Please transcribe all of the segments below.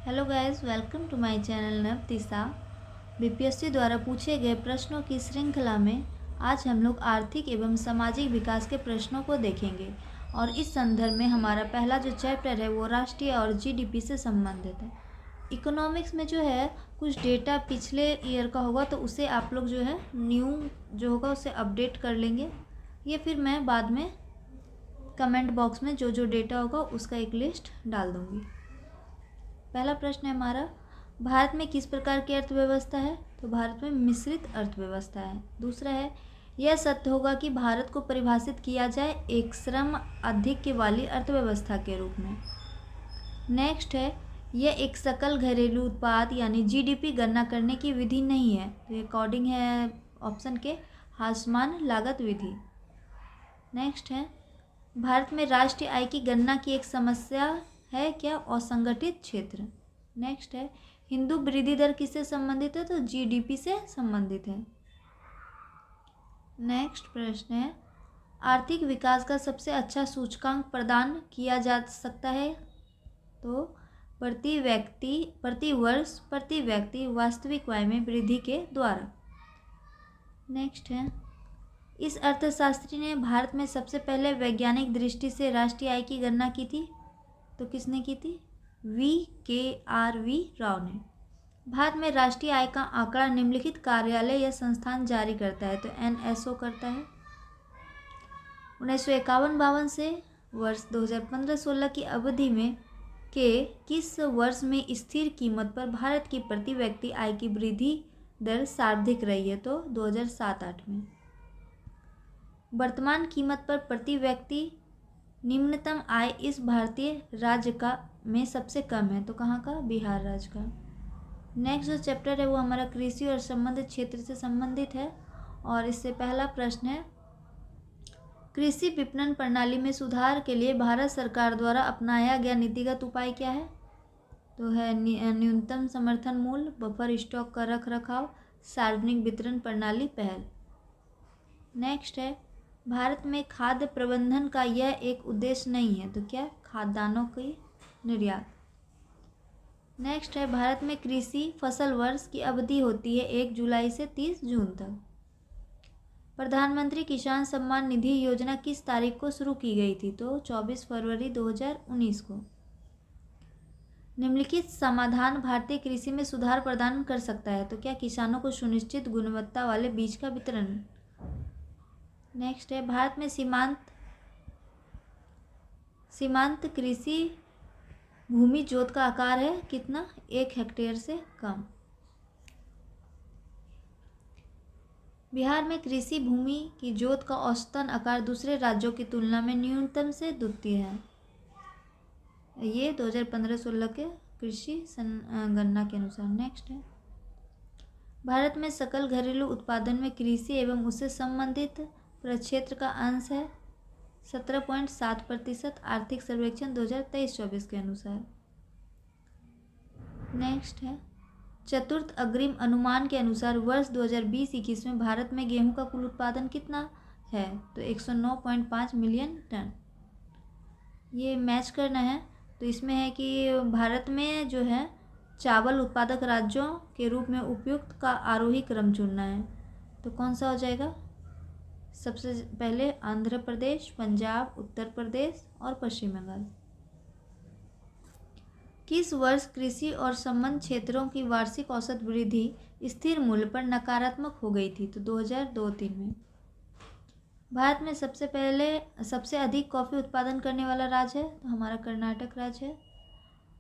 Hello guys, welcome to my channel नवतिसा। BPSC द्वारा पूछे गए प्रश्नों की श्रृंखला में आज हम लोग आर्थिक एवं सामाजिक विकास के प्रश्नों को देखेंगे और इस संदर्भ में हमारा पहला जो चैप्टर है वो राष्ट्रीय और जीडीपी से संबंधित है। इकोनॉमिक्स में जो है कुछ डेटा पिछले ईयर का होगा तो उसे आप लोग जो है न्यू जो होगा उसे अपडेट कर लेंगे, ये फिर मैं बाद में कमेंट बॉक्स में जो जो डेटा होगा उसका एक लिस्ट डाल दूँगी। पहला प्रश्न है हमारा, भारत में किस प्रकार की अर्थव्यवस्था है? तो भारत में मिश्रित अर्थव्यवस्था है। दूसरा है, यह सत्य होगा कि भारत को परिभाषित किया जाए एक श्रम आधिक्य वाली अर्थव्यवस्था के रूप में। नेक्स्ट है, यह एक सकल घरेलू उत्पाद यानी जीडीपी गणना करने की विधि नहीं है। तो अकॉर्डिंग है ऑप्शन के हासमान लागत विधि। नेक्स्ट है, भारत में राष्ट्रीय आय की गणना की एक समस्या है क्या? असंगठित क्षेत्र। नेक्स्ट है, हिंदू वृद्धि दर किससे संबंधित है? तो जीडीपी से संबंधित है। नेक्स्ट प्रश्न है, आर्थिक विकास का सबसे अच्छा सूचकांक प्रदान किया जा सकता है? तो प्रति वर्ष प्रति व्यक्ति वास्तविक आय में वृद्धि के द्वारा। नेक्स्ट है, इस अर्थशास्त्री ने भारत में सबसे पहले वैज्ञानिक दृष्टि से राष्ट्रीय आय की गणना की थी। तो किसने की थी? VKRV राव ने। भारत में राष्ट्रीय आय का आंकड़ा निम्नलिखित कार्यालय या संस्थान जारी करता है। तो NSO करता है। 1951-52 से वर्ष 2015-16 की अवधि में के किस वर्ष में स्थिर कीमत पर भारत की प्रति व्यक्ति आय की वृद्धि दर सर्वाधिक रही है? तो 2007-8 में। वर्तमान कीमत पर प्रति व्यक्ति निम्नतम आय इस भारतीय राज्य का में सबसे कम है। तो कहाँ का? बिहार राज्य का। नेक्स्ट जो चैप्टर है वो हमारा कृषि और संबंधित क्षेत्र से संबंधित है और इससे पहला प्रश्न है, कृषि विपणन प्रणाली में सुधार के लिए भारत सरकार द्वारा अपनाया गया नीतिगत उपाय क्या है? तो है न्यूनतम समर्थन मूल्य, बफर स्टॉक का रख रखाव, सार्वजनिक वितरण प्रणाली पहल। नेक्स्ट है, भारत में खाद्य प्रबंधन का यह एक उद्देश्य नहीं है। तो क्या? खाद्यान्नों की निर्यात। नेक्स्ट है, भारत में कृषि फसल वर्ष की अवधि होती है 1 जुलाई से 30 जून तक। प्रधानमंत्री किसान सम्मान निधि योजना किस तारीख को शुरू की गई थी? तो 24 फरवरी 2019 को। निम्नलिखित समाधान भारतीय कृषि में सुधार प्रदान कर सकता है। तो क्या? किसानों को सुनिश्चित गुणवत्ता वाले बीज का वितरण। नेक्स्ट है, भारत में सीमांत कृषि भूमि जोत का आकार है कितना? 1 हेक्टेयर से कम। बिहार में कृषि भूमि की जोत का औसतन आकार दूसरे राज्यों की तुलना में न्यूनतम से द्वितीय है। ये 2015-16 के कृषि गणना के अनुसार। नेक्स्ट है, भारत में सकल घरेलू उत्पादन में कृषि एवं उससे संबंधित प्रक्षेत्र का अंश है 17.7%, आर्थिक सर्वेक्षण 2023-24 के अनुसार। नेक्स्ट है, चतुर्थ अग्रिम अनुमान के अनुसार वर्ष 2020-21 में भारत में गेहूं का कुल उत्पादन कितना है? तो 109.5 मिलियन टन। ये मैच करना है। तो इसमें है कि भारत में जो है चावल उत्पादक राज्यों के रूप में उपयुक्त का आरोही क्रम चुनना है। तो कौन सा हो जाएगा? सबसे पहले आंध्र प्रदेश, पंजाब, उत्तर प्रदेश और पश्चिम बंगाल। किस वर्ष कृषि और संबद्ध क्षेत्रों की वार्षिक औसत वृद्धि स्थिर मूल्य पर नकारात्मक हो गई थी? तो 2002-3 में। भारत में सबसे अधिक कॉफ़ी उत्पादन करने वाला राज्य है? तो हमारा कर्नाटक राज्य है।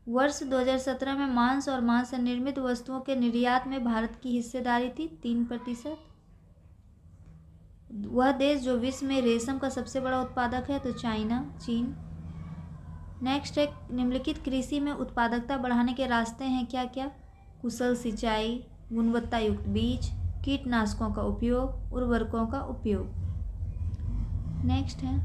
वर्ष 2017 में मांस और मांस से निर्मित वस्तुओं के निर्यात में भारत की हिस्सेदारी थी 3%। वह देश जो विश्व में रेशम का सबसे बड़ा उत्पादक है? तो चीन। नेक्स्ट है, निम्नलिखित कृषि में उत्पादकता बढ़ाने के रास्ते हैं क्या क्या? कुशल सिंचाई, गुणवत्ता युक्त बीज, कीटनाशकों का उपयोग, उर्वरकों का उपयोग। नेक्स्ट है,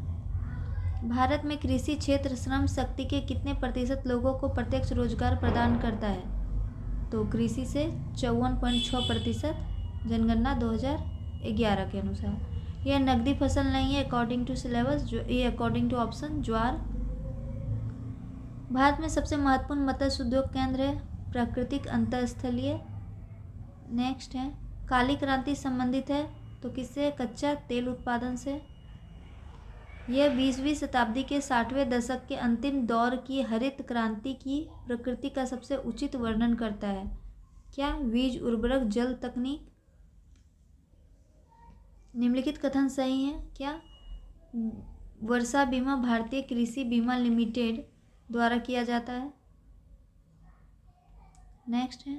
भारत में कृषि क्षेत्र श्रम शक्ति के कितने प्रतिशत लोगों को प्रत्यक्ष रोजगार प्रदान करता है? तो कृषि से 54.6%, जनगणना 2011 के अनुसार। यह नकदी फसल नहीं है अकॉर्डिंग टू सिलेबस, ये अकॉर्डिंग टू ऑप्शन ज्वार। भारत में सबसे महत्वपूर्ण मत्स्य उद्योग केंद्र है प्राकृतिक अंतःस्थलीय। नेक्स्ट है काली क्रांति संबंधित है तो किससे? कच्चा तेल उत्पादन से। यह 20वीं शताब्दी के 60वें दशक के अंतिम दौर की हरित क्रांति की प्रकृति का सबसे उचित वर्णन करता है। क्या? बीज उर्वरक जल तकनीक। निम्नलिखित कथन सही है। क्या? वर्षा बीमा भारतीय कृषि बीमा लिमिटेड द्वारा किया जाता है। नेक्स्ट है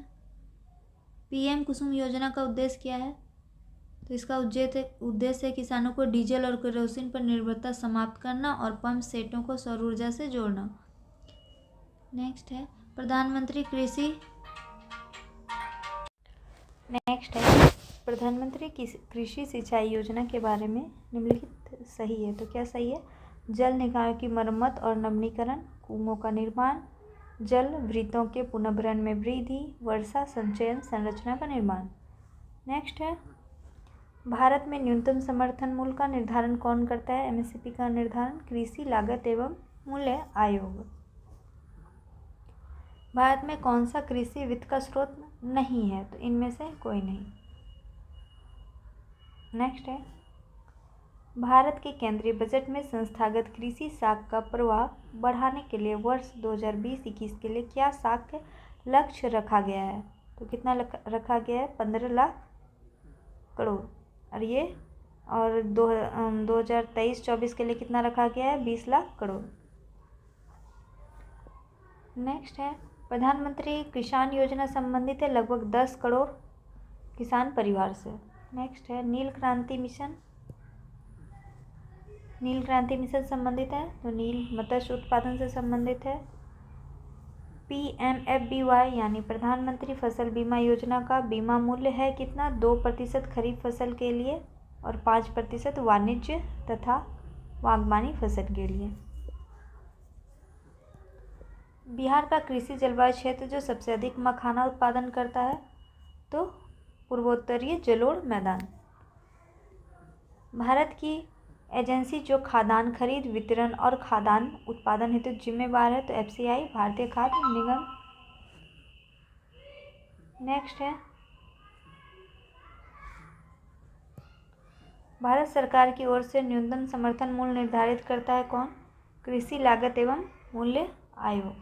पीएम कुसुम योजना का उद्देश्य क्या है? तो इसका उद्देश्य है किसानों को डीजल और केरोसिन पर निर्भरता समाप्त करना और पंप सेटों को सौर ऊर्जा से जोड़ना। नेक्स्ट है प्रधानमंत्री कृषि सिंचाई योजना के बारे में निम्नलिखित सही है। तो क्या सही है? जल निकायों की मरम्मत और नवीनीकरण, कुओं का निर्माण, जल वृत्तों के पुनर्भरण में वृद्धि, वर्षा संचयन संरचना का निर्माण। नेक्स्ट है भारत में न्यूनतम समर्थन मूल्य का निर्धारण कौन करता है? एमएसपी का निर्धारण कृषि लागत एवं मूल्य आयोग। भारत में कौन सा कृषि वित्त का स्रोत नहीं है? तो इनमें से कोई नहीं। नेक्स्ट है भारत के केंद्रीय बजट में संस्थागत कृषि साख का प्रवाह बढ़ाने के लिए वर्ष 2020-21 के लिए क्या साख लक्ष्य रखा गया है? तो कितना रखा गया है? 15 लाख करोड़। और 2023-24 के लिए कितना रखा गया है? 20 लाख करोड़। नेक्स्ट है प्रधानमंत्री किसान योजना संबंधित है लगभग 10 करोड़ किसान परिवार से। नेक्स्ट है नील क्रांति मिशन संबंधित है तो नील मत्स्य उत्पादन से संबंधित है। PMFBY यानी प्रधानमंत्री फसल बीमा योजना का बीमा मूल्य है कितना? 2% खरीफ फसल के लिए और 5% वाणिज्य तथा बागवानी फसल के लिए। बिहार का कृषि जलवायु क्षेत्र जो सबसे अधिक मखाना उत्पादन करता है तो पूर्वोत्तरीय जलोढ़ मैदान। भारत की एजेंसी जो खाद्यान्न खरीद, वितरण और खाद्यान्न उत्पादन हेतु जिम्मेवार है तो FCI भारतीय खाद्य निगम। नेक्स्ट है भारत सरकार की ओर से न्यूनतम समर्थन मूल्य निर्धारित करता है कौन? कृषि लागत एवं मूल्य आयोग।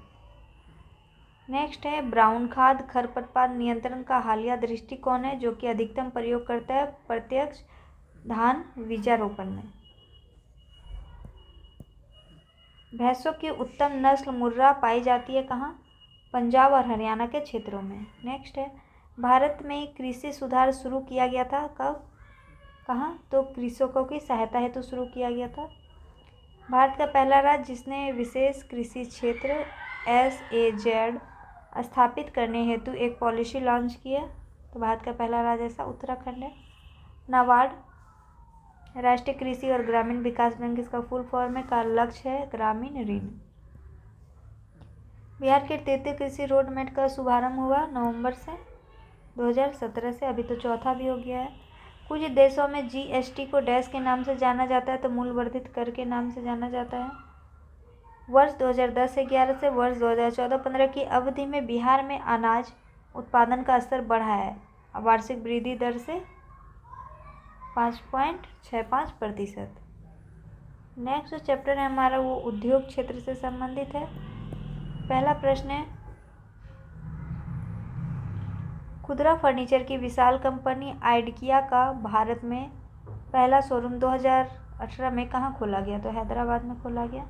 नेक्स्ट है ब्राउन खाद खरपतवार नियंत्रण का हालिया दृष्टिकोण है जो कि अधिकतम प्रयोग करता है प्रत्यक्ष धान बीजारोपण में। भैंसों की उत्तम नस्ल मुर्रा पाई जाती है कहाँ? पंजाब और हरियाणा के क्षेत्रों में। नेक्स्ट है भारत में कृषि सुधार शुरू किया गया था कब? कहाँ? तो कृषकों की सहायता हेतु शुरू किया गया था। भारत का पहला राज्य जिसने विशेष कृषि क्षेत्र SAZ स्थापित करने हेतु एक पॉलिसी लॉन्च की है तो भारत का पहला राज्य ऐसा उत्तराखंड है। नाबार्ड राष्ट्रीय कृषि और ग्रामीण विकास बैंक इसका फुल फॉर्म है का लक्ष्य है ग्रामीण ऋण। बिहार के तृतीय कृषि रोड मैप का शुभारंभ हुआ नवंबर से 2017 से, अभी तो चौथा भी हो गया है। कुछ देशों में GST को डैश के नाम से जाना जाता है तो मूल्य वर्धित कर के नाम से जाना जाता है। वर्ष 2010-11 से वर्ष 2014-15 की अवधि में बिहार में अनाज उत्पादन का स्तर बढ़ा है वार्षिक वृद्धि दर से 5.65%। नेक्स्ट जो चैप्टर है हमारा वो उद्योग क्षेत्र से संबंधित है। पहला प्रश्न है खुदरा फर्नीचर की विशाल कंपनी आइडकिया का भारत में पहला शोरूम 2018 में कहाँ खोला गया? तो हैदराबाद में खोला गया।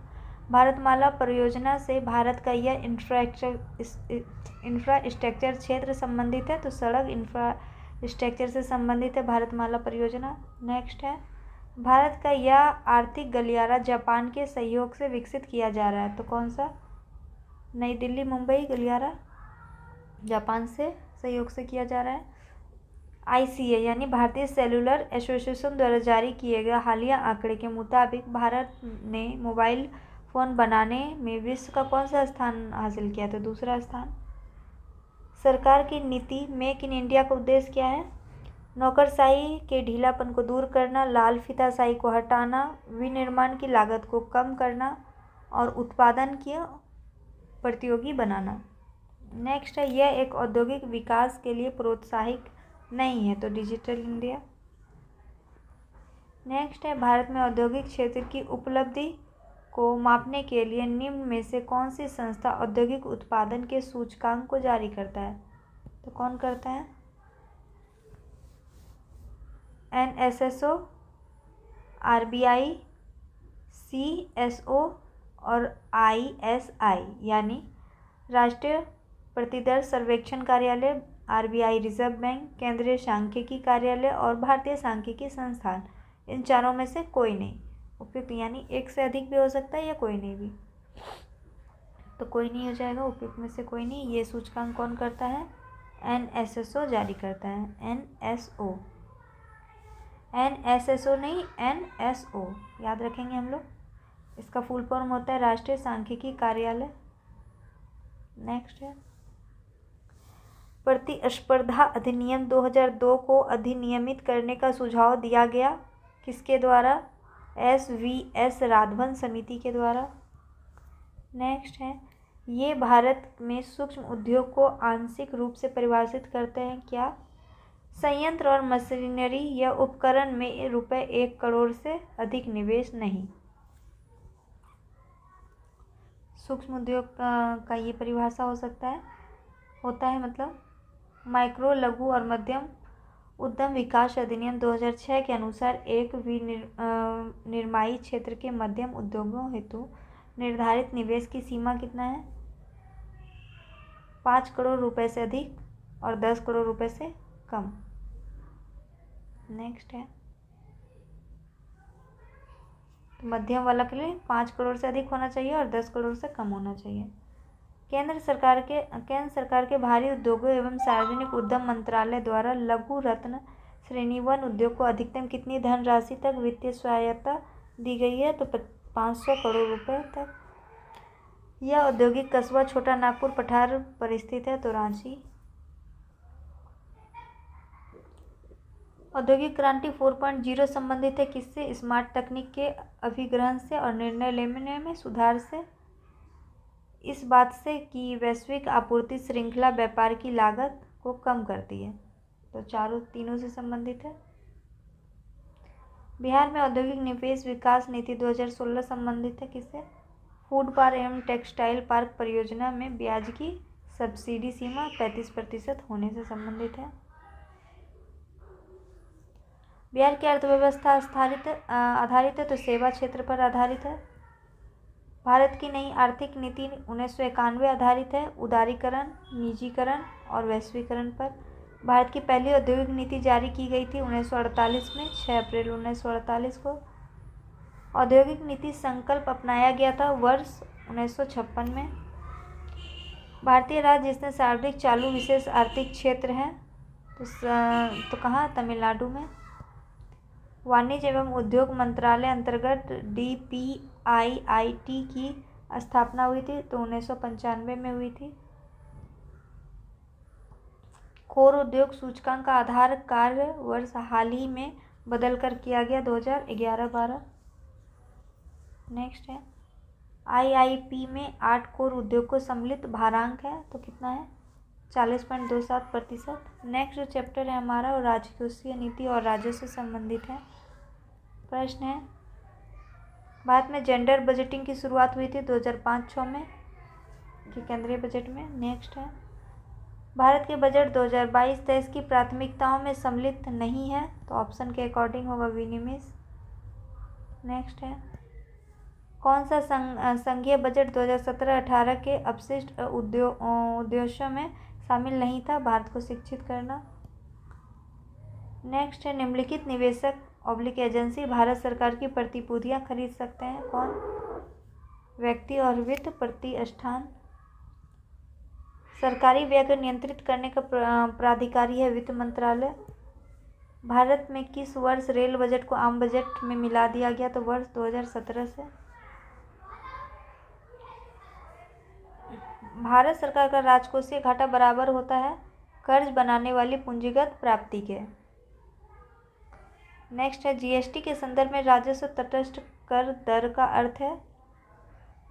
भारतमाला परियोजना से भारत का यह इंफ्रास्ट्रक्चर क्षेत्र संबंधित है तो सड़क इंफ्रास्ट्रक्चर से संबंधित है भारतमाला परियोजना। नेक्स्ट है भारत का यह आर्थिक गलियारा जापान के सहयोग से विकसित किया जा रहा है तो कौन सा? नई दिल्ली मुंबई गलियारा जापान से सहयोग से किया जा रहा है। ICA यानी भारतीय सेलुलर एसोसिएशन द्वारा जारी किए गए हालिया आंकड़े के मुताबिक भारत ने मोबाइल फ़ोन बनाने में विश्व का कौन सा स्थान हासिल किया? तो दूसरा स्थान। सरकार की नीति मेक इन इंडिया का उद्देश्य क्या है? नौकरशाही के ढीलापन को दूर करना, लाल फीताशाही को हटाना, विनिर्माण की लागत को कम करना और उत्पादन की प्रतियोगी बनाना। नेक्स्ट है, यह एक औद्योगिक विकास के लिए प्रोत्साहित नहीं है, तो डिजिटल इंडिया। नेक्स्ट है, भारत में औद्योगिक क्षेत्र की उपलब्धि को मापने के लिए निम्न में से कौन सी संस्था औद्योगिक उत्पादन के सूचकांक को जारी करता है, तो कौन करता है? NSSO, RBI, CSO और ISI, यानी राष्ट्रीय प्रतिदर सर्वेक्षण कार्यालय, RBI रिजर्व बैंक, केंद्रीय सांख्यिकी कार्यालय और भारतीय सांख्यिकी संस्थान। इन चारों में से कोई नहीं उपयुक्त, यानी एक से अधिक भी हो सकता है या कोई नहीं भी, तो कोई नहीं हो जाएगा, उपयुक्त में से कोई नहीं। ये सूचकांक कौन करता है? NSSO जारी करता है। NSSO नहीं, NSO याद रखेंगे हम लोग। इसका फुल फॉर्म होता है राष्ट्रीय सांख्यिकी कार्यालय। नेक्स्ट है, प्रतिस्पर्धा अधिनियम 2002 को अधिनियमित करने का सुझाव दिया गया किसके द्वारा? SVS राघवन समिति के द्वारा। नेक्स्ट है, ये भारत में सूक्ष्म उद्योग को आंशिक रूप से परिभाषित करते हैं, क्या? संयंत्र और मशीनरी या उपकरण में रुपए 1 करोड़ से अधिक निवेश नहीं। सूक्ष्म उद्योग का ये परिभाषा होता है मतलब माइक्रो, लघु और मध्यम उद्यम विकास अधिनियम 2006 के अनुसार एक विनिर्मायी क्षेत्र के मध्यम उद्योगों हेतु निर्धारित निवेश की सीमा कितना है? 5 करोड़ रुपए से अधिक और 10 करोड़ रुपए से कम। नेक्स्ट है, तो मध्यम वाला के लिए 5 करोड़ से अधिक होना चाहिए और 10 करोड़ से कम होना चाहिए। केंद्र सरकार के भारी उद्योगों एवं सार्वजनिक उद्यम मंत्रालय द्वारा लघु रत्न श्रेणी 1 उद्योग को अधिकतम कितनी धनराशि तक वित्तीय सहायता दी गई है? तो 500 करोड़ रुपए तक। यह औद्योगिक कस्बा छोटा नागपुर पठार पर स्थित है, तो रांची। औद्योगिक क्रांति 4.0 संबंधित है किससे? स्मार्ट तकनीक के अभिग्रहण से और निर्णय लेने में सुधार से, इस बात से कि वैश्विक आपूर्ति श्रृंखला व्यापार की लागत को कम करती है, तो तीनों से संबंधित है। बिहार में औद्योगिक निवेश विकास नीति 2016 संबंधित है किससे? फूड पार्क एवं टेक्सटाइल पार्क परियोजना में ब्याज की सब्सिडी सीमा 35% होने से संबंधित है। बिहार की अर्थव्यवस्था आधारित है, तो सेवा क्षेत्र पर आधारित है। भारत की नई आर्थिक नीति 1991 आधारित है उदारीकरण, निजीकरण और वैश्वीकरण पर। भारत की पहली औद्योगिक नीति जारी की गई थी 1948 में, 6 अप्रैल 1948 को। औद्योगिक नीति संकल्प अपनाया गया था वर्ष 1956 में। भारतीय राज्य जिसमें सर्वाधिक चालू विशेष आर्थिक क्षेत्र है, तो कहाँ? तमिलनाडु में। वाणिज्य एवं उद्योग मंत्रालय अंतर्गत DPIIT की स्थापना हुई थी, तो 1995 में हुई थी। कोर उद्योग सूचकांक का आधार कार्य वर्ष हाल ही में बदलकर किया गया 2011-12। नेक्स्ट है, IIP में 8 कोर उद्योग को सम्मिलित भारांक है, तो कितना है? 40.27%। नेक्स्ट जो चैप्टर है हमारा वो राजकोषीय नीति और राजस्व से संबंधित है। प्रश्न है, भारत में जेंडर बजटिंग की शुरुआत हुई थी 2005-06 में, केंद्रीय बजट में। नेक्स्ट है, भारत के बजट 2022-23 की प्राथमिकताओं में सम्मिलित नहीं है, तो ऑप्शन के अकॉर्डिंग होगा विनिवेश। नेक्स्ट है, कौन सा संघीय बजट 2017-18 के अपशिष्ट उद्देश्यों में शामिल नहीं था? भारत को शिक्षित करना। नेक्स्ट है, निम्नलिखित निवेशक एजेंसी भारत सरकार की प्रतिभूतियां खरीद सकते हैं, कौन? व्यक्ति और वित्त प्रतिष्ठान। सरकारी व्यय को नियंत्रित करने का प्राधिकारी है वित्त मंत्रालय। भारत में किस वर्ष रेल बजट को आम बजट में मिला दिया गया? तो वर्ष 2017 से। भारत सरकार का राजकोषीय घाटा बराबर होता है कर्ज बनाने वाली पूंजीगत प्राप्ति के। नेक्स्ट है, GST के संदर्भ में राजस्व तटस्थ कर दर का अर्थ है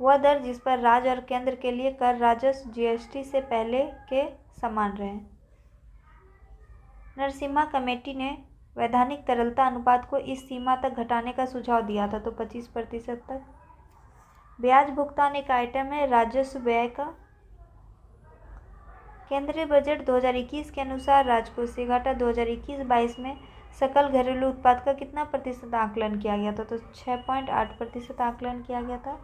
वह दर जिस पर राज्य और केंद्र के लिए कर राजस्व जीएसटी से पहले के समान रहे। नरसिम्हा कमेटी ने वैधानिक तरलता अनुपात को इस सीमा तक घटाने का सुझाव दिया था, तो 25% तक। ब्याज भुगतान एक आइटम है राजस्व व्यय का। केंद्रीय बजट 2021 के अनुसार राजकोषीय घाटा 2021-22 में सकल घरेलू उत्पाद का कितना प्रतिशत आकलन किया गया था, तो 6.8% आकलन किया गया था।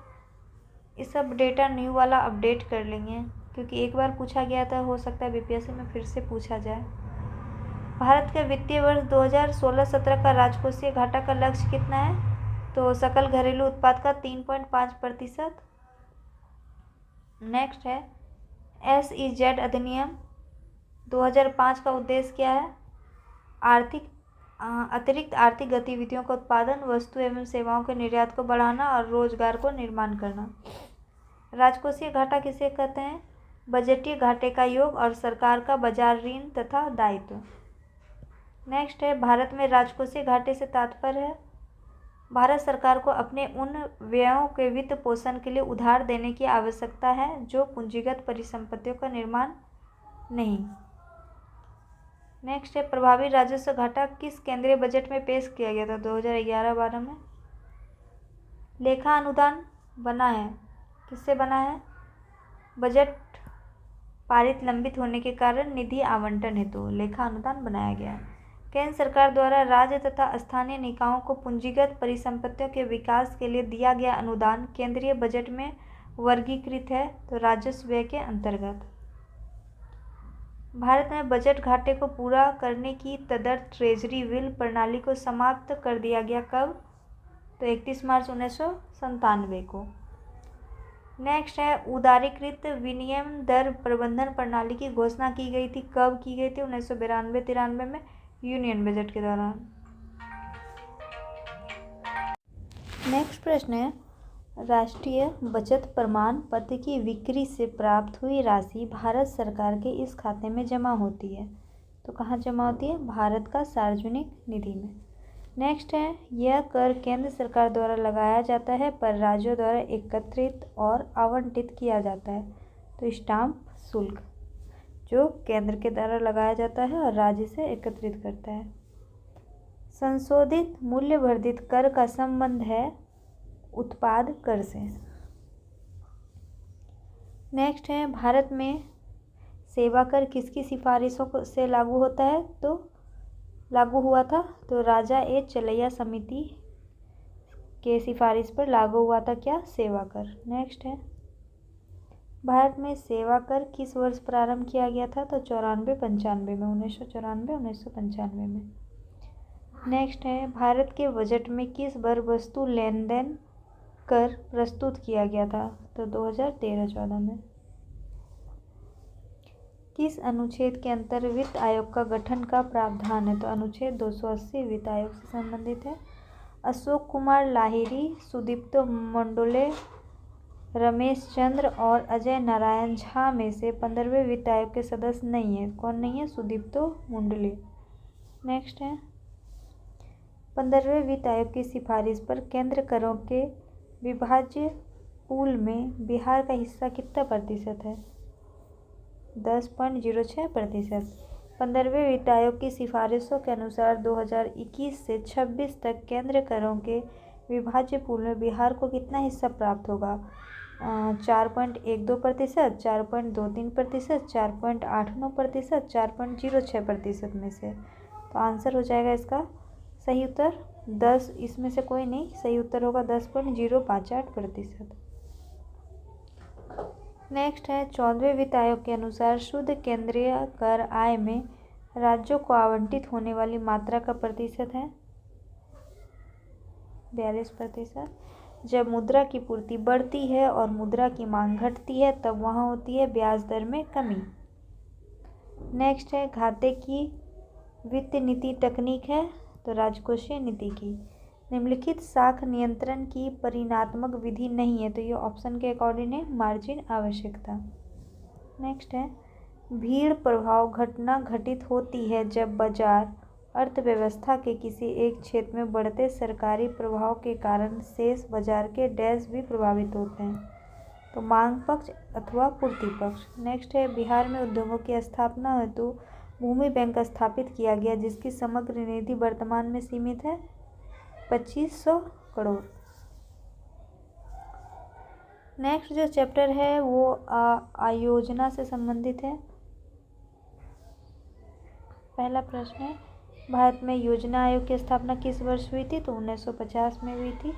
इस सब डेटा न्यू वाला अपडेट कर लेंगे, क्योंकि एक बार पूछा गया था, हो सकता है बीपीएससी में फिर से पूछा जाए। भारत के वित्तीय वर्ष 2016-17 का राजकोषीय घाटा का लक्ष्य कितना है, तो सकल घरेलू उत्पाद का 3.5%। नेक्स्ट है SEZ अधिनियम 2005 का उद्देश्य क्या है, अतिरिक्त आर्थिक गतिविधियों का उत्पादन, वस्तु एवं सेवाओं के निर्यात को बढ़ाना और रोजगार को निर्माण करना। राजकोषीय घाटा किसे कहते हैं, बजटीय घाटे का योग और सरकार का बाजार ऋण तथा दायित्व। नेक्स्ट है भारत में राजकोषीय घाटे से तात्पर्य है भारत सरकार को अपने उन व्ययों के वित्त पोषण के लिए उधार देने की आवश्यकता है जो पूंजीगत परिसंपत्तियों का निर्माण नहीं। नेक्स्ट है प्रभावी राजस्व घाटा किस केंद्रीय बजट में पेश किया गया था, 2011-12 में। लेखा अनुदान बना है, किससे बना है, बजट पारित लंबित होने के कारण निधि आवंटन हेतु लेखा अनुदान बनाया गया है। केंद्र सरकार द्वारा राज्य तथा स्थानीय निकायों को पूंजीगत परिसंपत्तियों के विकास के लिए दिया गया अनुदान केंद्रीय बजट में वर्गीकृत है, तो राजस्व व्यय के अंतर्गत। भारत में बजट घाटे को पूरा करने की तदर्थ ट्रेजरी बिल प्रणाली को समाप्त कर दिया गया कब, तो 31 मार्च 1997 को। नेक्स्ट है उदारीकृत विनिमय दर प्रबंधन प्रणाली की घोषणा की गई थी, कब की गई थी, 1992-93 में यूनियन बजट के दौरान। नेक्स्ट प्रश्न है राष्ट्रीय बचत प्रमाण पत्र की बिक्री से प्राप्त हुई राशि भारत सरकार के इस खाते में जमा होती है, तो कहाँ जमा होती है, भारत का सार्वजनिक निधि में। नेक्स्ट है यह कर केंद्र सरकार द्वारा लगाया जाता है पर राज्यों द्वारा एकत्रित और आवंटित किया जाता है, तो स्टाम्प शुल्क जो केंद्र के द्वारा लगाया जाता है और राज्य से एकत्रित करता है। संशोधित मूल्य वर्धित कर का संबंध है उत्पाद कर से। नेक्स्ट है भारत में सेवा कर किसकी सिफारिशों से लागू होता है, तो लागू हुआ था, तो राजा ए चलैया समिति के सिफारिश पर लागू हुआ था क्या, सेवा कर। नेक्स्ट है भारत में सेवा कर किस वर्ष प्रारंभ किया गया था, तो 94-95 में, 1994-1995 में। नेक्स्ट है भारत के बजट में किस बार वस्तु लेन देन कर प्रस्तुत किया गया था, तो 2013-14 में। किस अनुच्छेद के अंतर वित्त आयोग का गठन का प्रावधान है, तो अनुच्छेद 280 वित्त आयोग से संबंधित है। अशोक कुमार लाहिरी, सुदीप्तो मंडोले, रमेश चंद्र और अजय नारायण झा में से 15वें वित्त आयोग के सदस्य नहीं है, कौन नहीं है, सुदीप्तो मंडोले। नेक्स्ट है 15वें वित्त आयोग की सिफारिश पर केंद्र करों के विभाज्य पूल में बिहार का हिस्सा कितना प्रतिशत है, 10.06%। 15वें वित्त आयोग की सिफारिशों के अनुसार 2021 से 26 तक केंद्र करों के विभाज्य पूल में बिहार को कितना हिस्सा प्राप्त होगा, 4.12%, 4.23%, 4.89%, 4.06% में से। तो आंसर हो जाएगा इसका सही उत्तर 10, इसमें से कोई नहीं, सही उत्तर होगा 10.058%। नेक्स्ट है 14वें वित्त आयोग के अनुसार शुद्ध केंद्रीय कर आय में राज्यों को आवंटित होने वाली मात्रा का प्रतिशत है 42%। जब मुद्रा की पूर्ति बढ़ती है और मुद्रा की मांग घटती है तब वहाँ होती है ब्याज दर में कमी। नेक्स्ट है घाटे की वित्त नीति तकनीक है, तो राजकोषीय नीति की। निम्नलिखित साख नियंत्रण की परिणात्मक विधि नहीं है, तो ये ऑप्शन के अकॉर्डिंग है मार्जिन आवश्यकता। नेक्स्ट है भीड़ प्रभाव घटना घटित होती है जब बाजार अर्थव्यवस्था के किसी एक क्षेत्र में बढ़ते सरकारी प्रभाव के कारण शेष बाजार के डैश भी प्रभावित होते हैं, तो मांग पक्ष अथवा पूर्ति पक्ष। नेक्स्ट है बिहार में उद्योगों की स्थापना हेतु भूमि बैंक स्थापित किया गया जिसकी समग्र निधि वर्तमान में सीमित है 2500 करोड़। नेक्स्ट जो चैप्टर है वो आयोजना से संबंधित है। पहला प्रश्न है भारत में योजना आयोग की स्थापना किस वर्ष हुई थी? तो 1950 में हुई थी।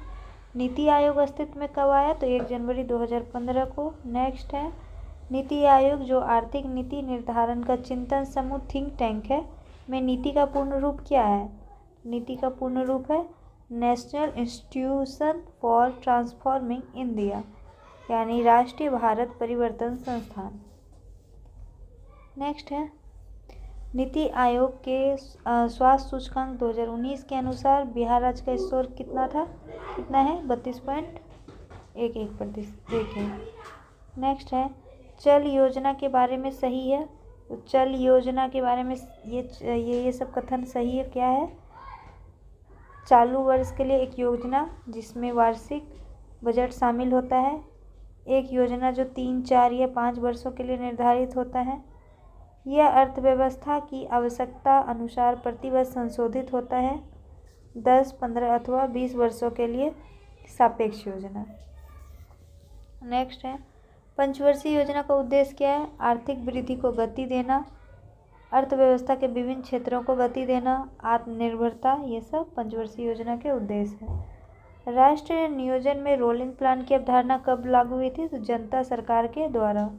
नीति आयोग अस्तित्व में कब आया? तो 1 जनवरी 2015 को। नेक्स्ट है नीति आयोग जो आर्थिक नीति निर्धारण का चिंतन समूह थिंक टैंक है में नीति का पूर्ण रूप क्या है? नीति का पूर्ण रूप है national institution for transforming India, यानी राष्ट्रीय भारत परिवर्तन संस्थान। नेक्स्ट है नीति आयोग के स्वास्थ्य सूचकांक 2019 के अनुसार बिहार राज्य का स्कोर कितना है? 32.11% है। नेक्स्ट है चल योजना के बारे में सही है। तो चल योजना के बारे में ये सब कथन सही है। क्या है? चालू वर्ष के लिए एक योजना जिसमें वार्षिक बजट शामिल होता है, एक योजना जो 3, 4 या 5 वर्षों के लिए निर्धारित होता है, यह अर्थव्यवस्था की आवश्यकता अनुसार प्रतिवर्ष संशोधित होता है, 10, 15 अथवा 20 वर्षों के लिए सापेक्ष योजना। नेक्स्ट है पंचवर्षीय योजना का उद्देश्य क्या है? आर्थिक वृद्धि को गति देना, अर्थव्यवस्था के विभिन्न क्षेत्रों को गति देना, आत्मनिर्भरता, ये सब पंचवर्षीय योजना के उद्देश्य हैं। राष्ट्रीय नियोजन में रोलिंग प्लान की अवधारणा कब लागू हुई थी? तो जनता सरकार के द्वारा।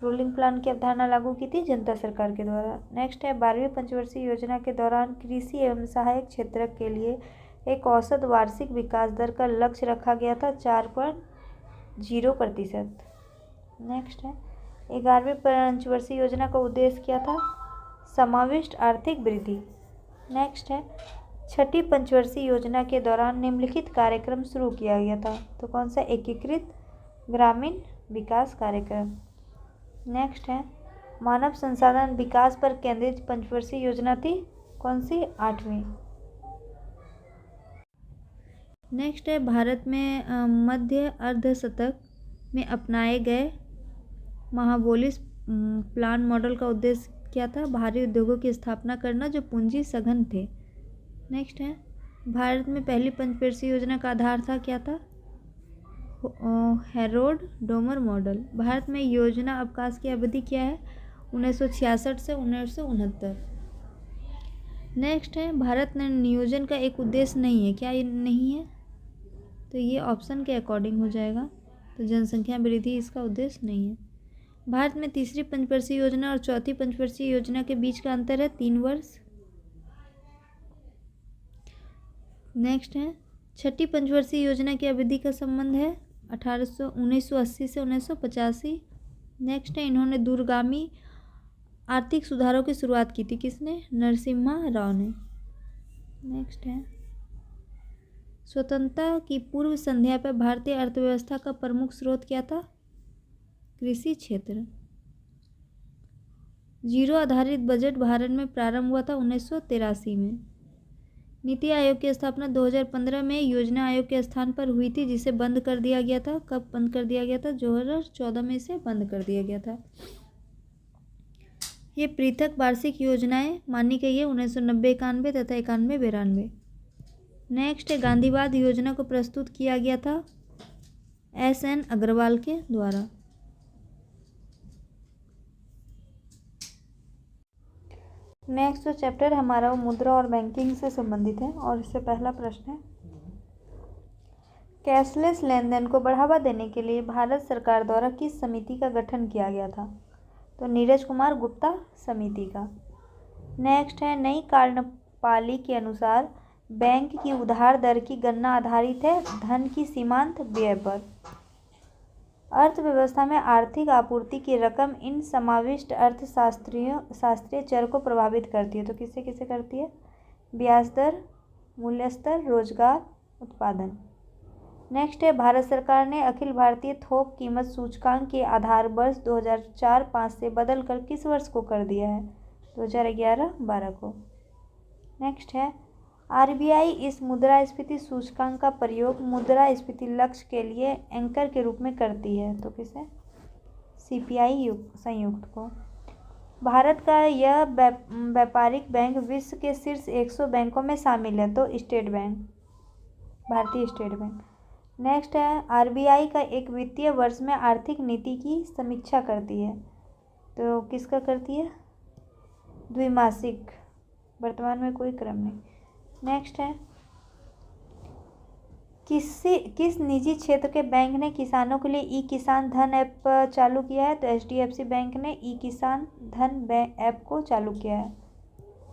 रोलिंग प्लान की अवधारणा लागू की थी जनता सरकार के द्वारा। नेक्स्ट है 12वीं पंचवर्षीय योजना के दौरान कृषि एवं सहायक क्षेत्र के लिए एक औसत वार्षिक विकास दर का लक्ष्य रखा गया था 4.0%। नेक्स्ट है 11वीं पंचवर्षीय योजना का उद्देश्य क्या था? समाविष्ट आर्थिक वृद्धि। नेक्स्ट है 6ठी पंचवर्षीय योजना के दौरान निम्नलिखित कार्यक्रम शुरू किया गया था। तो कौन सा? एकीकृत ग्रामीण विकास कार्यक्रम। नेक्स्ट है मानव संसाधन विकास पर केंद्रित पंचवर्षीय योजना थी कौन सी? 8वीं। नेक्स्ट है भारत में मध्य अर्धशतक में अपनाए गए महाबोलिस प्लान मॉडल का उद्देश्य क्या था? भारी उद्योगों की स्थापना करना जो पूंजी सघन थे। नेक्स्ट है भारत में पहली पंचवर्षीय योजना का आधार था क्या था? Harold Domar model. भारत में योजना अवकाश की अवधि क्या है? 1966 से 1969। नेक्स्ट है भारत में नियोजन का एक उद्देश्य नहीं है। क्या ये नहीं है? तो ये ऑप्शन के अकॉर्डिंग हो जाएगा। तो जनसंख्या वृद्धि इसका उद्देश्य नहीं है। भारत में तीसरी पंचवर्षीय योजना और चौथी पंचवर्षीय योजना के बीच का अंतर है 3 वर्ष। नेक्स्ट है 6ठी पंचवर्षीय योजना की अवधि का संबंध है 1980 से 1985। नेक्स्ट है इन्होंने दूरगामी आर्थिक सुधारों की शुरुआत की थी किसने? नरसिम्हा राव ने। नेक्स्ट है स्वतंत्रता की पूर्व संध्या पर भारतीय अर्थव्यवस्था का प्रमुख स्रोत क्या था? कृषि क्षेत्र। जीरो आधारित बजट भारत में प्रारंभ हुआ था 1983 में। नीति आयोग की स्थापना 2015 में योजना आयोग के स्थान पर हुई थी जिसे बंद कर दिया गया था। कब बंद कर दिया गया था? 2014 में इसे बंद कर दिया गया था। ये पृथक वार्षिक योजनाएं मानी गई है 1990, 91 तथा 91, 92। नेक्स्ट है गांधीवाद योजना को प्रस्तुत किया गया था SN अग्रवाल के द्वारा। नेक्स्ट जो चैप्टर हमारा वो मुद्रा और बैंकिंग से संबंधित है और इससे पहला प्रश्न है कैशलेस लेन देन को बढ़ावा देने के लिए भारत सरकार द्वारा किस समिति का गठन किया गया था? तो नीरज कुमार गुप्ता समिति का। नेक्स्ट है नई कार्यप्रणाली के अनुसार बैंक की उधार दर की गणना आधारित है धन की सीमांत व्यय पर। अर्थव्यवस्था में आर्थिक आपूर्ति की रकम इन समाविष्ट शास्त्रीय चर को प्रभावित करती है। तो किसे किसे करती है? ब्याज दर, मूल्य स्तर, रोजगार, उत्पादन। नेक्स्ट है भारत सरकार ने अखिल भारतीय थोक कीमत सूचकांक के आधार वर्ष 2004-05 से बदलकर किस वर्ष को कर दिया है? 2011-12 को। नेक्स्ट है आरबीआई इस मुद्रास्फीति सूचकांक का प्रयोग मुद्रास्फीति लक्ष्य के लिए एंकर के रूप में करती है। तो किसे? सीपीआई संयुक्त को। भारत का यह व्यापारिक बैंक विश्व के शीर्ष 100 बैंकों में शामिल है। तो स्टेट बैंक, भारतीय स्टेट बैंक। नेक्स्ट है, आरबीआई का एक वित्तीय वर्ष में आर्थिक नीति की समीक्षा करती है। तो किसका करती है? द्विमासिक, वर्तमान में कोई क्रम नहीं। नेक्स्ट है, किस निजी क्षेत्र के बैंक ने किसानों के लिए ई किसान धन ऐप चालू किया है? तो एचडीएफसी बैंक ने ई किसान धन ऐप को चालू किया है।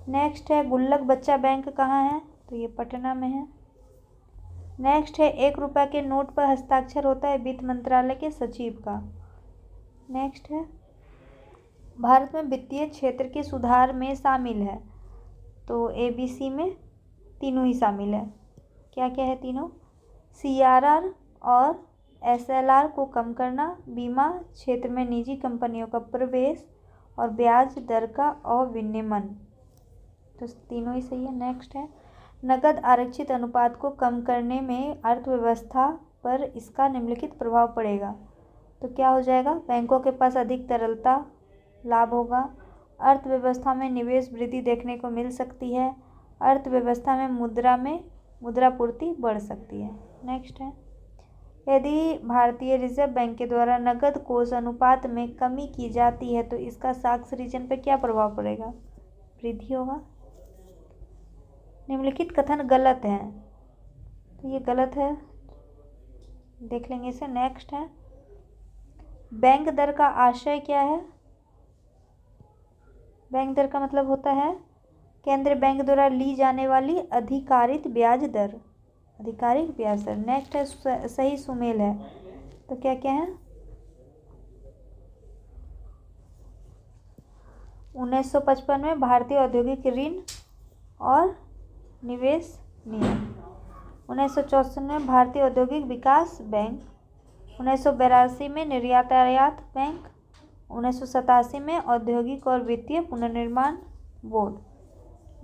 नेक्स्ट है, गुल्लक बच्चा बैंक कहाँ है? तो ये पटना में है। नेक्स्ट है, 1 रुपये के नोट पर हस्ताक्षर होता है वित्त मंत्रालय के सचिव का। नेक्स्ट है, भारत में वित्तीय क्षेत्र के सुधार में शामिल है। तो एबीसी में तीनों ही शामिल है। क्या क्या है तीनों? सीआरआर और एसएलआर को कम करना, बीमा क्षेत्र में निजी कंपनियों का प्रवेश और ब्याज दर का अविनियमन। तो तीनों ही सही है। नेक्स्ट है, नकद आरक्षित अनुपात को कम करने में अर्थव्यवस्था पर इसका निम्नलिखित प्रभाव पड़ेगा। तो क्या हो जाएगा? बैंकों के पास अधिक तरलता, लाभ होगा। अर्थव्यवस्था में निवेश वृद्धि देखने को मिल सकती है। अर्थव्यवस्था में मुद्रापूर्ति बढ़ सकती है। नेक्स्ट है, यदि भारतीय रिजर्व बैंक के द्वारा नकद कोष अनुपात में कमी की जाती है तो इसका साक्ष्य रीजन पर क्या प्रभाव पड़ेगा? वृद्धि होगा। निम्नलिखित कथन गलत है। तो ये गलत है, देख लेंगे इसे। नेक्स्ट है, बैंक दर का आशय क्या है? बैंक दर का मतलब होता है केंद्रीय बैंक द्वारा ली जाने वाली अधिकारित ब्याज दर। अधिकारिक ब्याज दर। नेक्स्ट है, सही सुमेल है। तो क्या क्या है? 1955 में भारतीय औद्योगिक ऋण और निवेश नियम। 1964 में भारतीय औद्योगिक विकास बैंक। 1982 में निर्यात आयात बैंक। 1987 में औद्योगिक और वित्तीय पुनर्निर्माण बोर्ड।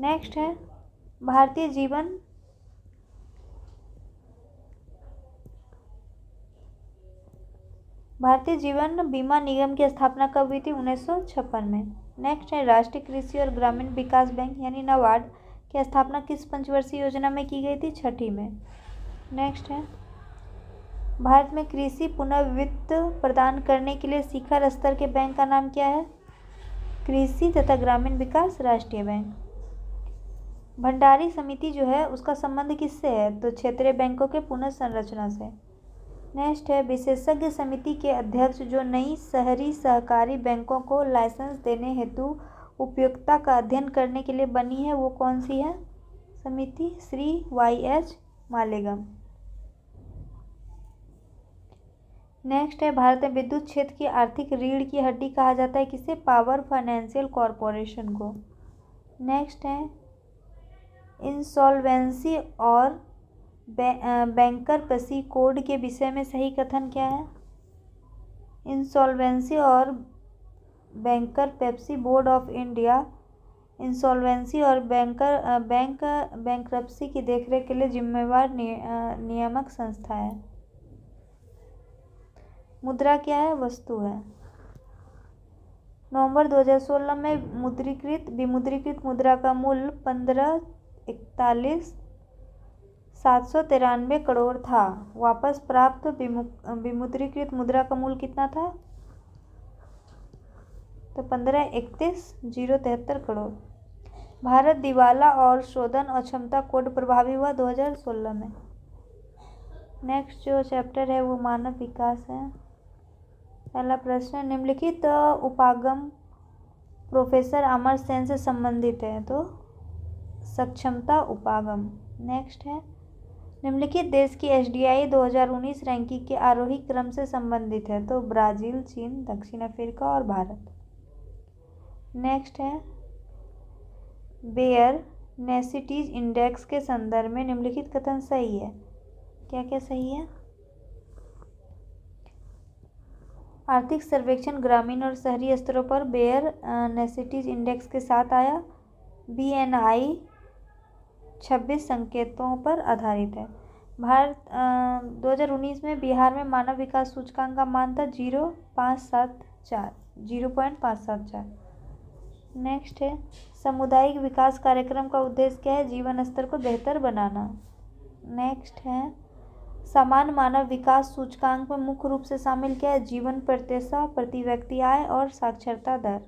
नेक्स्ट है, भारतीय जीवन बीमा निगम की स्थापना कब हुई थी? 1956 में। नेक्स्ट है, राष्ट्रीय कृषि और ग्रामीण विकास बैंक यानी नाबार्ड की स्थापना किस पंचवर्षीय योजना में की गई थी? 6ठी में। नेक्स्ट है, भारत में कृषि पुनर्वित्त प्रदान करने के लिए शिखर स्तर के बैंक का नाम क्या है? कृषि तथा ग्रामीण विकास राष्ट्रीय बैंक। भंडारी समिति जो है उसका संबंध किससे है? तो क्षेत्रीय बैंकों के पुनर्संरचना से। नेक्स्ट है, विशेषज्ञ समिति के अध्यक्ष जो नई शहरी सहकारी बैंकों को लाइसेंस देने हेतु उपयुक्तता का अध्ययन करने के लिए बनी है, वो कौन सी है समिति? श्री YH मालेगम। नेक्स्ट है, भारत में विद्युत क्षेत्र की आर्थिक रीढ़ की हड्डी कहा जाता है किसे? पावर फाइनेंशियल कॉरपोरेशन को। नेक्स्ट है, इंसॉल्वेंसी और बैंकरप्सी कोड के विषय में सही कथन क्या है? इंसॉल्वेंसी और bankruptcy board of India insolvency और बैंकरप्सी की देखरेख के लिए जिम्मेवार नियामक संस्था है। मुद्रा क्या है? वस्तु है। नवंबर 2016 में विमुद्रीकृत मुद्रा का मूल्य 15,41,793 करोड़ था। वापस प्राप्त विमुद्रीकृत मुद्रा का मूल्य कितना था? तो 15,31,073 करोड़। भारत दिवाला और शोधन अक्षमता कोड प्रभावी हुआ 2016 में। नेक्स्ट जो चैप्टर है वो मानव विकास है। पहला प्रश्न, निम्नलिखित उपागम प्रोफेसर अमर सेन से संबंधित है। तो सक्षमता उपागम। नेक्स्ट है, निम्नलिखित देश की एसडीआई 2019 रैंकिंग के आरोही क्रम से संबंधित है। तो ब्राज़ील, चीन, दक्षिण अफ्रीका और भारत। नेक्स्ट है, बेयर नेसिटीज इंडेक्स के संदर्भ में निम्नलिखित कथन सही है। क्या क्या सही है? आर्थिक सर्वेक्षण ग्रामीण और शहरी स्तरों पर बेयर नेसिटीज इंडेक्स के साथ आया। BNI 26 संकेतों पर आधारित है। भारत 2019 में बिहार में मानव विकास सूचकांक का मान था 0.574। नेक्स्ट है सामुदायिक विकास कार्यक्रम का उद्देश्य क्या है? जीवन स्तर को बेहतर बनाना। नेक्स्ट है समान मानव विकास सूचकांक में मुख्य रूप से शामिल क्या है? जीवन प्रत्याशा, प्रति व्यक्ति आय और साक्षरता दर।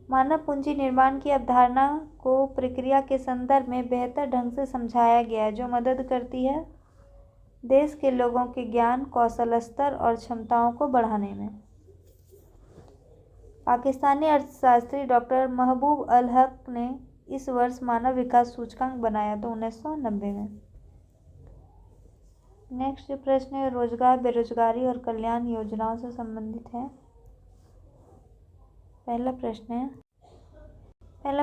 मानव पूंजी निर्माण की अवधारणा को प्रक्रिया के संदर्भ में बेहतर ढंग से समझाया गया है, जो मदद करती है देश के लोगों के ज्ञान, कौशल स्तर और क्षमताओं को बढ़ाने में। पाकिस्तानी अर्थशास्त्री डॉक्टर महबूब अल हक ने इस वर्ष मानव विकास सूचकांक बनाया तो 1990 में। नेक्स्ट प्रश्न है रोजगार, बेरोजगारी और कल्याण योजनाओं से संबंधित है। पहला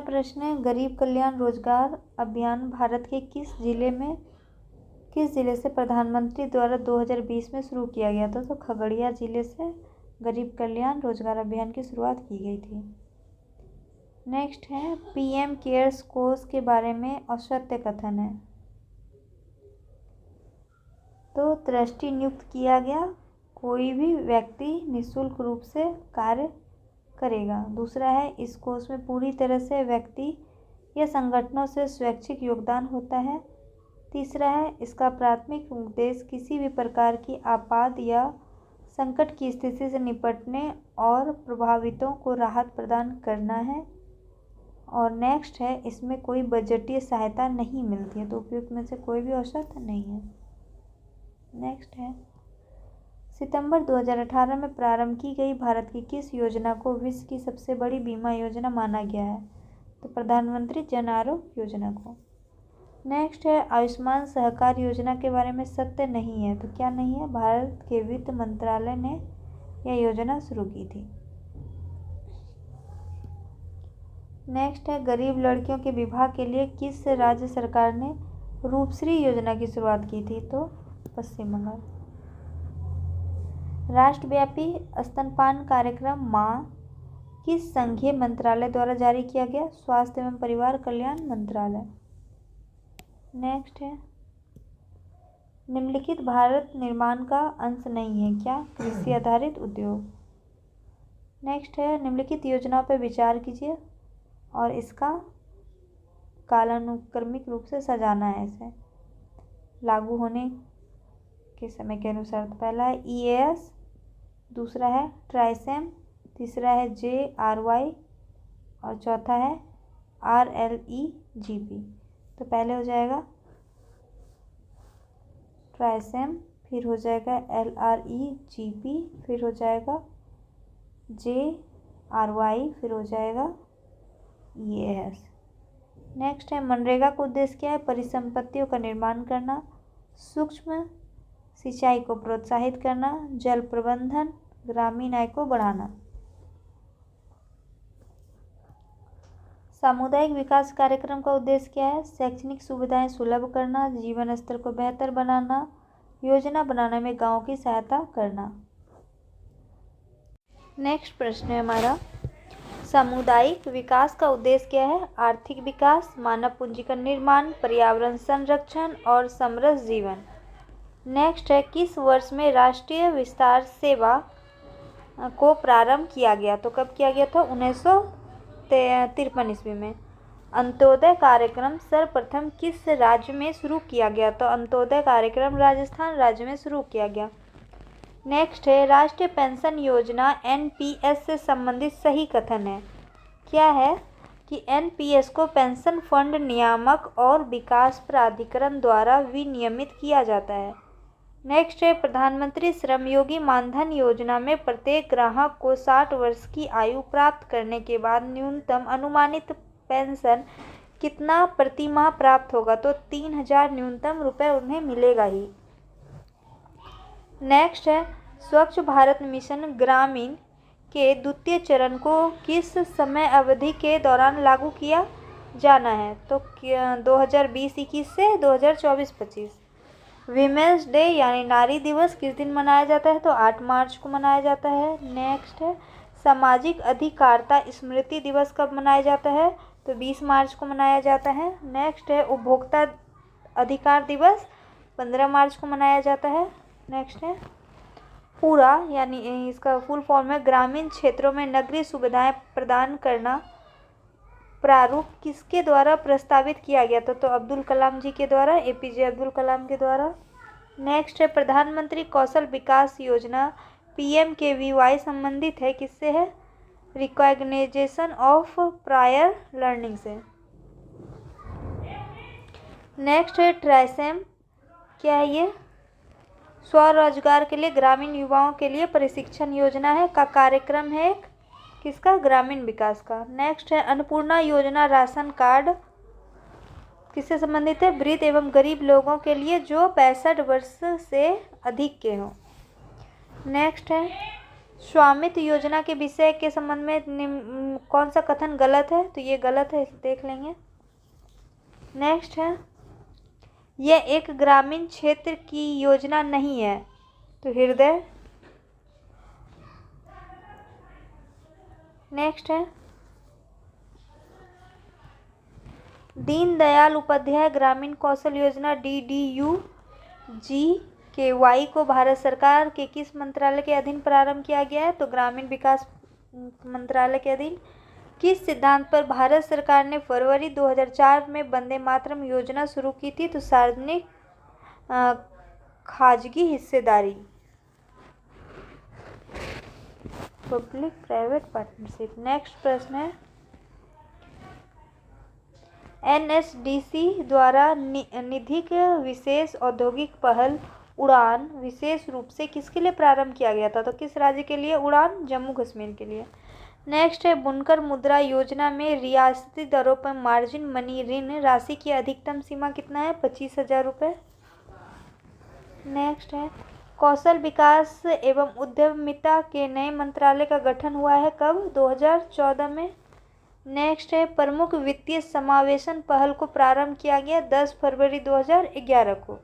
प्रश्न है गरीब कल्याण रोजगार अभियान भारत के किस जिले से प्रधानमंत्री द्वारा 2020 में शुरू किया गया था? तो खगड़िया जिले से गरीब कल्याण रोजगार अभियान की शुरुआत की गई थी। नेक्स्ट है पीएम केयर्स कोष के बारे में असत्य कथन है। तो ट्रस्टी नियुक्त किया गया कोई भी व्यक्ति निःशुल्क रूप से कार्य करेगा। दूसरा है इस कोष में पूरी तरह से व्यक्ति या संगठनों से स्वैच्छिक योगदान होता है। तीसरा है इसका प्राथमिक उद्देश्य किसी भी प्रकार की आपात या संकट की स्थिति से निपटने और प्रभावितों को राहत प्रदान करना है। और नेक्स्ट है इसमें कोई बजटीय सहायता नहीं मिलती है। तो उपयुक्त में से कोई भी औसत नहीं है। नेक्स्ट है सितंबर 2018 में प्रारंभ की गई भारत की किस योजना को विश्व की सबसे बड़ी बीमा योजना माना गया है? तो प्रधानमंत्री जन आरोग्य योजना को। नेक्स्ट है आयुष्मान सहकार योजना के बारे में सत्य नहीं है। तो क्या नहीं है? भारत के वित्त मंत्रालय ने यह योजना शुरू की थी। नेक्स्ट है गरीब लड़कियों के विवाह के लिए किस राज्य सरकार ने रूपश्री योजना की शुरुआत की थी? तो पश्चिम बंगाल। राष्ट्रव्यापी स्तनपान कार्यक्रम माँ किस संघीय मंत्रालय द्वारा जारी किया गया? स्वास्थ्य एवं परिवार कल्याण मंत्रालय। नेक्स्ट है निम्नलिखित भारत निर्माण का अंश नहीं है क्या? कृषि आधारित उद्योग। नेक्स्ट है निम्नलिखित योजनाओं पर विचार कीजिए और इसका कालानुक्रमिक रूप से सजाना है इसे लागू होने के समय के अनुसार। पहला है EAS, दूसरा है ट्राइसेम, तीसरा है JRY और चौथा है RLEGP। तो पहले हो जाएगा ट्राइसेम, फिर हो जाएगा LREGP, फिर हो जाएगा JRY, फिर हो जाएगा EAS। नेक्स्ट है मनरेगा का उद्देश्य क्या है? परिसंपत्तियों का निर्माण करना, सूक्ष्म सिंचाई को प्रोत्साहित करना, जल प्रबंधन, ग्रामीण आय को बढ़ाना। सामुदायिक विकास कार्यक्रम का उद्देश्य क्या है? शैक्षणिक सुविधाएं सुलभ करना, जीवन स्तर को बेहतर बनाना, योजना बनाने में गांवों की सहायता करना। नेक्स्ट प्रश्न है हमारा सामुदायिक विकास का उद्देश्य क्या है? आर्थिक विकास, मानव पूंजी का निर्माण, पर्यावरण संरक्षण और समृद्ध जीवन। नेक्स्ट है किस वर्ष में राष्ट्रीय विस्तार सेवा को प्रारंभ किया गया? तो कब किया गया था? 1953 ईस्वी में। अंत्योदय कार्यक्रम सर्वप्रथम किस राज्य में शुरू किया गया? तो अंत्योदय कार्यक्रम राजस्थान राज्य में शुरू किया गया। नेक्स्ट है राष्ट्रीय पेंशन योजना NPS से संबंधित सही कथन है। क्या है कि NPS को पेंशन फंड नियामक और विकास प्राधिकरण द्वारा विनियमित किया जाता है। नेक्स्ट है प्रधानमंत्री श्रमयोगी मानधन योजना में प्रत्येक ग्राहक को 60 वर्ष की आयु प्राप्त करने के बाद न्यूनतम अनुमानित पेंशन कितना प्रति माह प्राप्त होगा? तो 3000 न्यूनतम रुपए उन्हें मिलेगा ही। नेक्स्ट है स्वच्छ भारत मिशन ग्रामीण के द्वितीय चरण को किस समय अवधि के दौरान लागू किया जाना है? तो 2020-21 से 2024-25। वीमेंस डे यानी नारी दिवस किस दिन मनाया जाता है? तो 8 मार्च को मनाया जाता है। नेक्स्ट है सामाजिक अधिकारिता स्मृति दिवस कब मनाया जाता है? तो 20 मार्च को मनाया जाता है। नेक्स्ट है उपभोक्ता अधिकार दिवस, 15 मार्च को मनाया जाता है। नेक्स्ट है पूरा, यानी इसका फुल फॉर्म है ग्रामीण क्षेत्रों में नगरीय सुविधाएं प्रदान करना, प्रारूप किसके द्वारा प्रस्तावित किया गया था? तो अब्दुल कलाम जी के द्वारा, एपीजे अब्दुल कलाम के द्वारा। नेक्स्ट है प्रधानमंत्री कौशल विकास योजना PMKVY संबंधित है किससे है? रिकॉग्निजेशन ऑफ प्रायर लर्निंग से। नेक्स्ट है ट्राइसेम, क्या है ये? स्वरोजगार के लिए ग्रामीण युवाओं के लिए प्रशिक्षण योजना है का कार्यक्रम है किसका? ग्रामीण विकास का। नेक्स्ट है अन्नपूर्णा योजना राशन कार्ड किससे संबंधित है? वृद्ध एवं गरीब लोगों के लिए जो 65 वर्ष से अधिक के हों। नेक्स्ट है स्वामित्व योजना के विषय के संबंध में कौन सा कथन गलत है? तो ये गलत है, इसे देख लेंगे। नेक्स्ट है यह एक ग्रामीण क्षेत्र की योजना नहीं है, तो हृदय। नेक्स्ट है दीनदयाल उपाध्याय ग्रामीण कौशल योजना DDU-GKY को भारत सरकार के किस मंत्रालय के अधीन प्रारंभ किया गया है? तो ग्रामीण विकास मंत्रालय के अधीन। किस सिद्धांत पर भारत सरकार ने फरवरी 2004 में वंदे मातरम योजना शुरू की थी? तो सार्वजनिक खाजगी हिस्सेदारी, पब्लिक प्राइवेट पार्टनरशिप। नेक्स्ट प्रश्न है NSDC द्वारा निधिक विशेष औद्योगिक पहल उड़ान विशेष रूप से किसके लिए प्रारंभ किया गया था? तो किस राज्य के लिए उड़ान? जम्मू कश्मीर के लिए। नेक्स्ट है बुनकर मुद्रा योजना में रियासती दरों पर मार्जिन मनी ऋण राशि की अधिकतम सीमा कितना है? 25,000 रुपये। नेक्स्ट है कौशल विकास एवं उद्यमिता के नए मंत्रालय का गठन हुआ है कब? 2014 में। नेक्स्ट है प्रमुख वित्तीय समावेशन पहल को प्रारंभ किया गया 10 फरवरी 2011 को।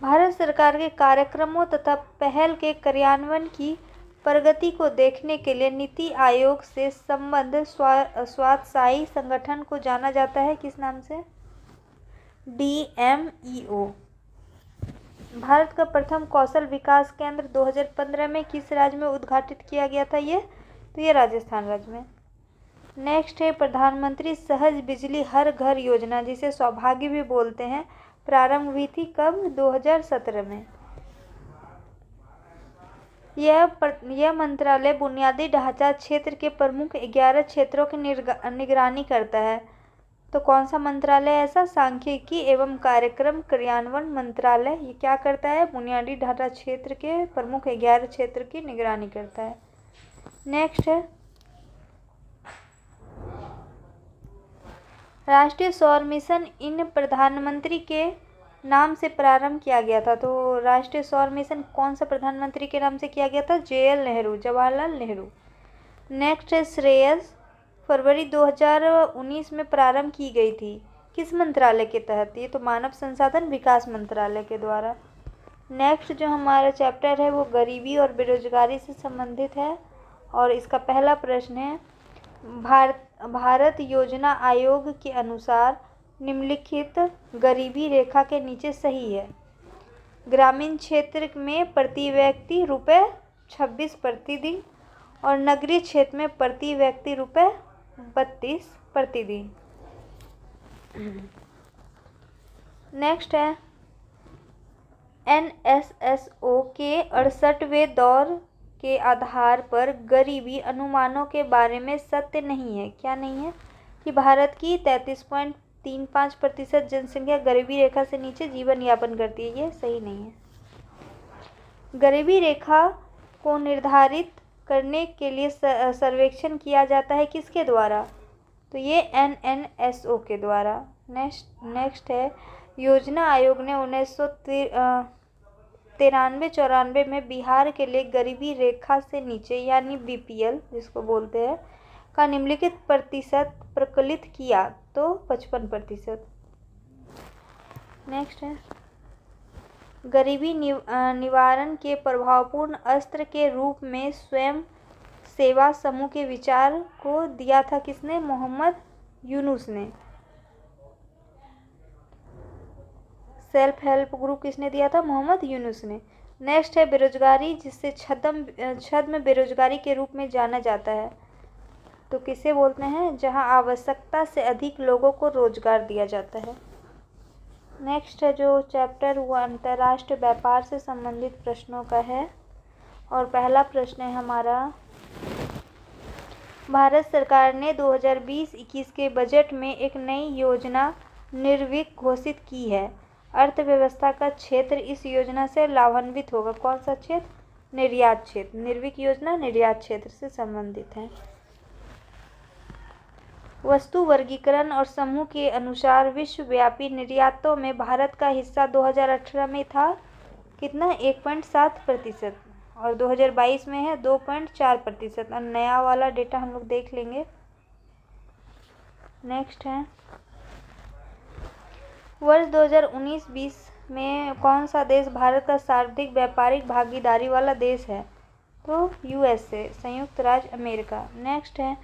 भारत सरकार के कार्यक्रमों तथा पहल के क्रियान्वयन की प्रगति को देखने के लिए नीति आयोग से संबद्ध स्वायत्तशासी संगठन को जाना जाता है किस नाम से? DMEO। भारत का प्रथम कौशल विकास केंद्र 2015 में किस राज्य में उद्घाटित किया गया था? तो ये राजस्थान राज्य में। नेक्स्ट है प्रधानमंत्री सहज बिजली हर घर योजना, जिसे सौभाग्य भी बोलते हैं, प्रारंभ हुई थी कब? 2017 में। यह मंत्रालय बुनियादी ढांचा क्षेत्र के प्रमुख 11 क्षेत्रों की निगरानी करता है। तो कौन सा मंत्रालय है ऐसा? सांख्यिकी एवं कार्यक्रम क्रियान्वयन मंत्रालय। ये क्या करता है? बुनियादी ढांचा क्षेत्र के प्रमुख 11 क्षेत्र की निगरानी करता है। नेक्स्ट है राष्ट्रीय सौर मिशन इन प्रधानमंत्री के नाम से प्रारंभ किया गया था। तो राष्ट्रीय सौर मिशन कौन सा प्रधानमंत्री के नाम से किया गया था? JL नेहरू, जवाहरलाल नेहरू। नेक्स्ट है श्रेयस, फरवरी 2019 में प्रारंभ की गई थी किस मंत्रालय के तहत? ये तो मानव संसाधन विकास मंत्रालय के द्वारा। नेक्स्ट जो हमारा चैप्टर है वो गरीबी और बेरोजगारी से संबंधित है और इसका पहला प्रश्न है भारत योजना आयोग के अनुसार निम्नलिखित गरीबी रेखा के नीचे सही है? ग्रामीण क्षेत्र में प्रति व्यक्ति ₹26 प्रतिदिन और नगरीय क्षेत्र में प्रति व्यक्ति ₹32 प्रतिदिन। नेक्स्ट है NSSO के 68वें दौर के आधार पर गरीबी अनुमानों के बारे में सत्य नहीं है। क्या नहीं है? कि भारत की 33.35% जनसंख्या गरीबी रेखा से नीचे जीवन यापन करती है। ये सही नहीं है। गरीबी रेखा को निर्धारित करने के लिए सर्वेक्षण किया जाता है किसके द्वारा? तो ये NNSO के द्वारा। नेक्स्ट है योजना आयोग ने 1993-94 में बिहार के लिए गरीबी रेखा से नीचे यानी BPL जिसको बोलते हैं का निम्नलिखित प्रतिशत प्रकलित किया, तो 55%। नेक्स्ट है गरीबी निवारण के प्रभावपूर्ण अस्त्र के रूप में स्वयं सेवा समूह के विचार को दिया था किसने? मोहम्मद यूनुस ने। सेल्फ हेल्प ग्रुप किसने दिया था? मोहम्मद यूनुस ने। नेक्स्ट है बेरोजगारी, जिससे छद्म बेरोजगारी के रूप में जाना जाता है, तो किसे बोलते हैं? जहां आवश्यकता से अधिक लोगों को रोजगार दिया जाता है। नेक्स्ट है जो चैप्टर वो अंतर्राष्ट्रीय व्यापार से संबंधित प्रश्नों का है, और पहला प्रश्न है हमारा, भारत सरकार ने 2020-21 के बजट में एक नई योजना निर्विक घोषित की है। अर्थव्यवस्था का क्षेत्र इस योजना से लाभान्वित होगा। कौन सा क्षेत्र? निर्यात क्षेत्र। निर्विक योजना निर्यात क्षेत्र से संबंधित है। वस्तु वर्गीकरण और समूह के अनुसार विश्वव्यापी निर्यातों में भारत का हिस्सा 2018 में था कितना? 1.7%, और 2022 में है 2.4%। और नया वाला डेटा हम लोग देख लेंगे। नेक्स्ट है वर्ष 2019-20 में कौन सा देश भारत का सर्वाधिक व्यापारिक भागीदारी वाला देश है? तो यूएसए, संयुक्त राज्य अमेरिका। नेक्स्ट है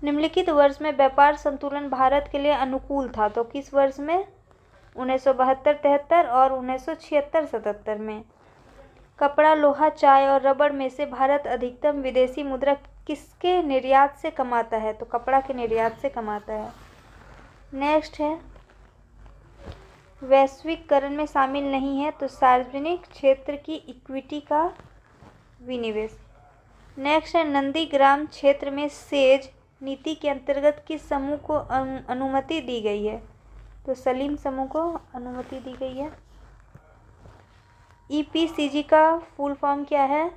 निम्नलिखित वर्ष में व्यापार संतुलन भारत के लिए अनुकूल था, तो किस वर्ष में? 1972-73 और 1976-77 में। कपड़ा, लोहा, चाय और रबड़ में से भारत अधिकतम विदेशी मुद्रा किसके निर्यात से कमाता है? तो कपड़ा के निर्यात से कमाता है। नेक्स्ट है वैश्वीकरण में शामिल नहीं है, तो सार्वजनिक क्षेत्र की इक्विटी का विनिवेश। नेक्स्ट है नंदीग्राम क्षेत्र में सेज नीति के अंतर्गत किस समूह को अनुमति दी गई है? तो सलीम समूह को अनुमति दी गई है। EPCG का फुल फॉर्म क्या है?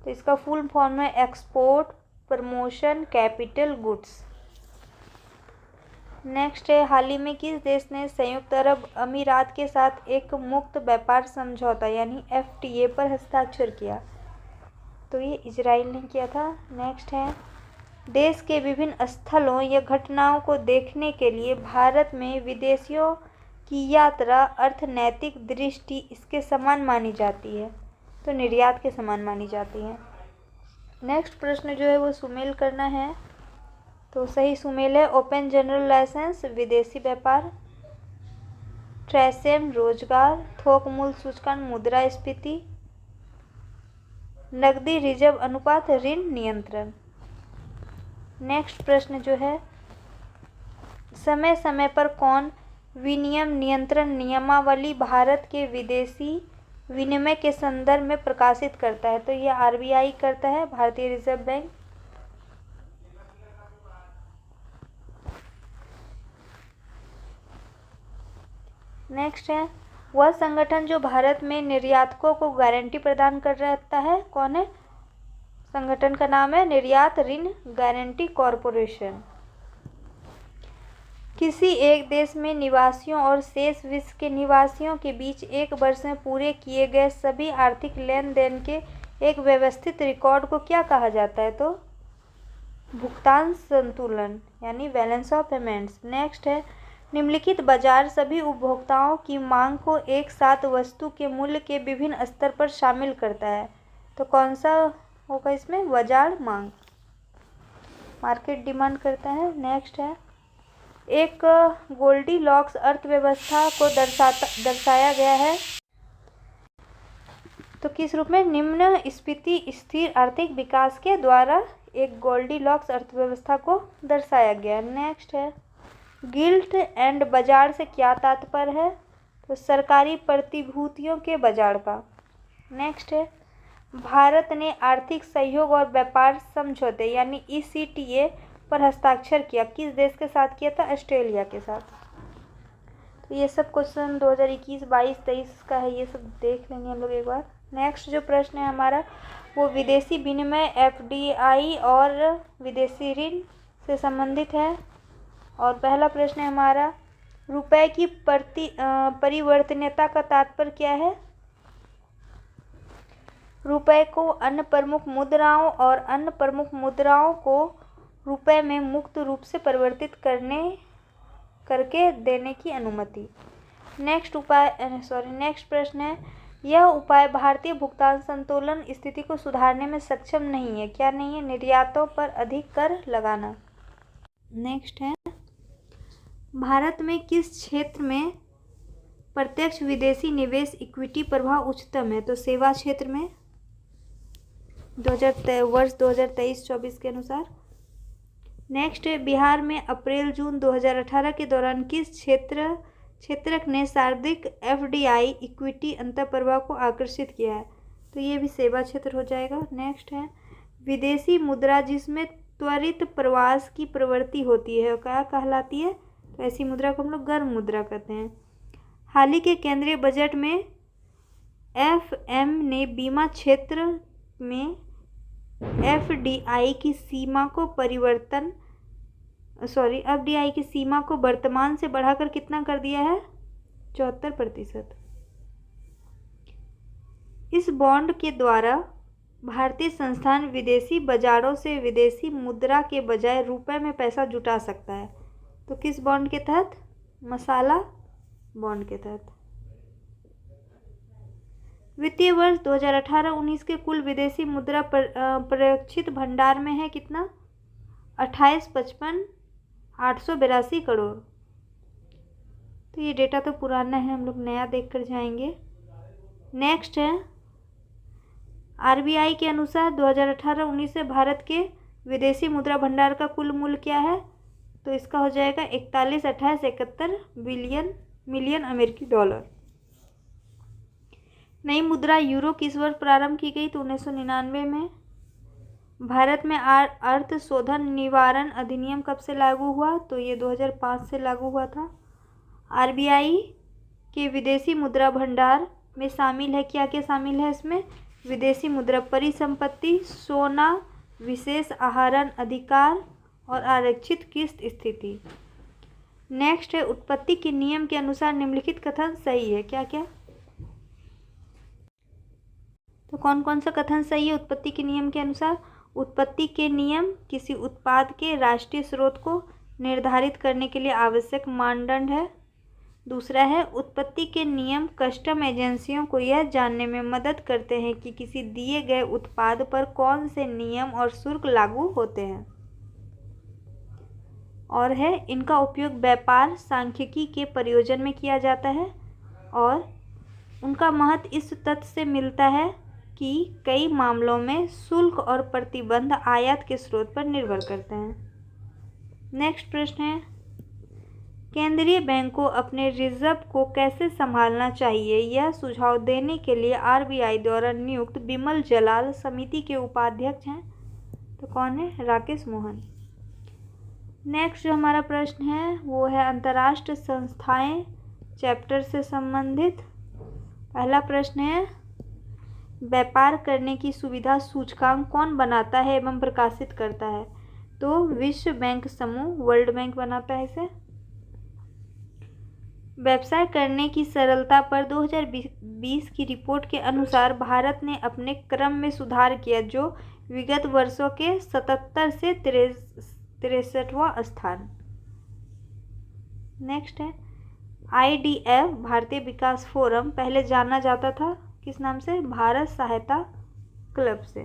तो इसका फुल फॉर्म है export promotion capital goods. Next है हाल ही में किस देश ने संयुक्त अरब अमीरात के साथ एक मुक्त व्यापार समझौता यानी FTA पर हस्ताक्षर किया? तो ये इजराइल ने किया था। नेक्स्ट है देश के विभिन्न स्थलों या घटनाओं को देखने के लिए भारत में विदेशियों की यात्रा अर्थनैतिक दृष्टि इसके समान मानी जाती है, तो निर्यात के समान मानी जाती है। नेक्स्ट प्रश्न जो है वो सुमेल करना है, तो सही सुमेल है ओपन जनरल लाइसेंस विदेशी व्यापार, ट्रेसेम रोजगार, थोक मूल्य सूचकांक मुद्रास्फीति, नकदी रिजर्व अनुपात ऋण नियंत्रण। नेक्स्ट प्रश्न जो है समय समय पर कौन विनियम नियंत्रण नियमावली भारत के विदेशी विनिमय के संदर्भ में प्रकाशित करता है? तो ये RBI करता है, भारतीय रिजर्व बैंक। नेक्स्ट है वह संगठन जो भारत में निर्यातकों को गारंटी प्रदान कर रहता है, कौन है? संगठन का नाम है निर्यात ऋण गारंटी कॉरपोरेशन। किसी एक देश में निवासियों और शेष विश्व के निवासियों के बीच एक वर्ष में पूरे किए गए सभी आर्थिक लेन देन के एक व्यवस्थित रिकॉर्ड को क्या कहा जाता है? तो भुगतान संतुलन यानी बैलेंस ऑफ पेमेंट्स। नेक्स्ट है निम्नलिखित बाजार सभी उपभोक्ताओं की मांग को एक साथ वस्तु के मूल्य के विभिन्न स्तर पर शामिल करता है, तो कौन सा होगा इसमें? बाजार मांग, मार्केट डिमांड करता है। नेक्स्ट है एक गोल्डीलॉक्स अर्थव्यवस्था को दर्शाया गया है, तो किस रूप में? निम्न स्फीति स्थिर आर्थिक विकास के द्वारा एक गोल्डीलॉक्स अर्थव्यवस्था को दर्शाया गया। नेक्स्ट है गिल्ट एंड बाजार से क्या तात्पर्य है? तो सरकारी प्रतिभूतियों के बाजार का। नेक्स्ट है भारत ने आर्थिक सहयोग और व्यापार समझौते यानी ECTA पर हस्ताक्षर किया, किस देश के साथ किया था? ऑस्ट्रेलिया के साथ। तो ये सब क्वेश्चन 2021, 22, 23 का है, ये सब देख लेंगे हम लोग एक बार। नेक्स्ट जो प्रश्न है हमारा वो विदेशी विनिमय FDI और विदेशी ऋण से संबंधित है, और पहला प्रश्न है हमारा रुपए की परिवर्तनीयता का तात्पर्य क्या है? रुपए को अन्य प्रमुख मुद्राओं और अन्य प्रमुख मुद्राओं को रुपए में मुक्त रूप से परिवर्तित करके देने की अनुमति। नेक्स्ट प्रश्न है यह उपाय भारतीय भुगतान संतुलन स्थिति को सुधारने में सक्षम नहीं है। क्या नहीं है? निर्यातों पर अधिक कर लगाना। नेक्स्ट है, भारत में किस क्षेत्र में प्रत्यक्ष विदेशी निवेश इक्विटी प्रभाव उच्चतम है? तो सेवा क्षेत्र में वर्ष 2023-24 के अनुसार। नेक्स्ट है, बिहार में अप्रैल जून 2018 के दौरान किस क्षेत्रक ने सर्वाधिक एफडीआई इक्विटी अंतर्प्रवाह को आकर्षित किया है? तो ये भी सेवा क्षेत्र हो जाएगा। नेक्स्ट है, विदेशी मुद्रा जिसमें त्वरित प्रवास की प्रवृत्ति होती है क्या कहलाती है? तो ऐसी मुद्रा को हम लोग गर्म मुद्रा कहते हैं। हाल ही के केंद्रीय बजट में एफएम ने बीमा क्षेत्र में एफडीआई की सीमा को वर्तमान से बढ़ाकर कितना कर दिया है? 74%। इस बॉन्ड के द्वारा भारतीय संस्थान विदेशी बाजारों से विदेशी मुद्रा के बजाय रुपए में पैसा जुटा सकता है। तो किस बॉन्ड के तहत? मसाला बॉन्ड के तहत। वित्तीय वर्ष 2018-19 के कुल विदेशी मुद्रा प्रेक्षित भंडार में है कितना? 28,55,882 करोड़। तो ये डेटा तो पुराना है, हम लोग नया देख कर जाएंगे। नेक्स्ट है, आरबीआई के अनुसार 2018-19 से भारत के विदेशी मुद्रा भंडार का कुल मूल्य क्या है? तो इसका हो जाएगा 41,28,71 मिलियन अमेरिकी डॉलर। नई मुद्रा यूरो किस वर्ष प्रारंभ की गई? तो 1999 में। भारत में अर्थ शोधन निवारण अधिनियम कब से लागू हुआ? तो ये 2005 से लागू हुआ था। आरबीआई के विदेशी मुद्रा भंडार में शामिल है क्या क्या शामिल है इसमें? विदेशी मुद्रा परिसंपत्ति, सोना, विशेष आहरण अधिकार और आरक्षित किस्त स्थिति। नेक्स्ट है, उत्पत्ति के नियम के अनुसार निम्नलिखित कथन सही है क्या क्या? तो कौन कौन सा कथन सही है उत्पत्ति के नियम के अनुसार? उत्पत्ति के नियम किसी उत्पाद के राष्ट्रीय स्रोत को निर्धारित करने के लिए आवश्यक मानदंड है। दूसरा है, उत्पत्ति के नियम कस्टम एजेंसियों को यह जानने में मदद करते हैं कि किसी दिए गए उत्पाद पर कौन से नियम और शुल्क लागू होते हैं। और है, इनका उपयोग व्यापार सांख्यिकी के प्रयोजन में किया जाता है और उनका महत्व इस तथ्य से मिलता है कि कई मामलों में शुल्क और प्रतिबंध आयात के स्रोत पर निर्भर करते हैं। नेक्स्ट प्रश्न है, केंद्रीय बैंक को अपने रिजर्व को कैसे संभालना चाहिए? यह सुझाव देने के लिए आरबीआई द्वारा नियुक्त बिमल जलाल समिति के उपाध्यक्ष हैं। तो कौन है? राकेश मोहन। नेक्स्ट जो हमारा प्रश्न है वो है अंतर्राष्ट्रीय संस्थाएं चैप्टर से संबंधित। पहला प्रश्न है, व्यापार करने की सुविधा सूचकांक कौन बनाता है एवं प्रकाशित करता है? तो विश्व बैंक समूह, वर्ल्ड बैंक बनाता है इसे। व्यवसाय करने की सरलता पर 2020 की रिपोर्ट के अनुसार भारत ने अपने क्रम में सुधार किया, जो विगत वर्षों के 77 से 63वां स्थान। नेक्स्ट है, IDF भारतीय विकास फोरम पहले जाना जाता था किस नाम से? भारत सहायता क्लब से।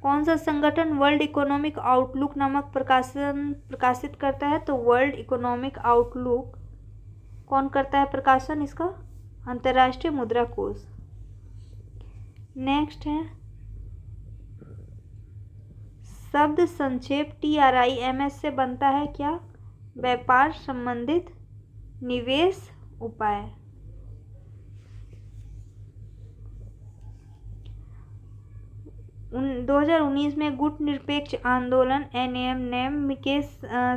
कौन सा संगठन वर्ल्ड इकोनॉमिक आउटलुक नामक प्रकाशित करता है? तो वर्ल्ड इकोनॉमिक आउटलुक कौन करता है प्रकाशन इसका? अंतर्राष्ट्रीय मुद्रा कोष। नेक्स्ट है, शब्द संक्षेप TRIMS से बनता है क्या? व्यापार संबंधित निवेश उपाय। उन 2019 में गुट निरपेक्ष आंदोलन NAM के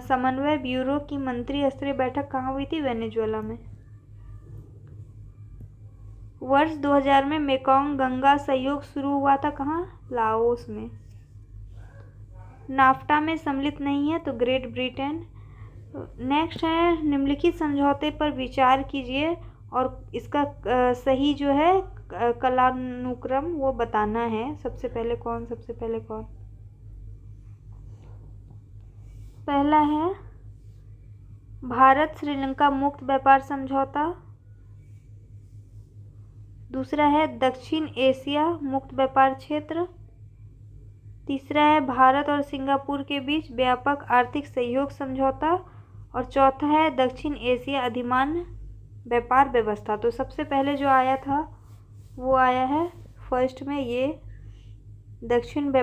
समन्वय ब्यूरो की मंत्री स्तरीय बैठक कहाँ हुई थी? वेनेजुएला में। वर्ष 2000 में मेकोंग गंगा सहयोग शुरू हुआ था कहाँ? लाओस में। नाफ्टा में सम्मिलित नहीं है तो ग्रेट ब्रिटेन। नेक्स्ट है, निम्नलिखित समझौते पर विचार कीजिए और इसका सही जो है कालानुक्रम वो बताना है। सबसे पहले कौन? पहला है भारत श्रीलंका मुक्त व्यापार समझौता। दूसरा है दक्षिण एशिया मुक्त व्यापार क्षेत्र। तीसरा है भारत और सिंगापुर के बीच व्यापक आर्थिक सहयोग समझौता। और चौथा है दक्षिण एशिया अधिमान्य व्यापार व्यवस्था। तो सबसे पहले जो आया था वो आया है फर्स्ट में ये दक्षिण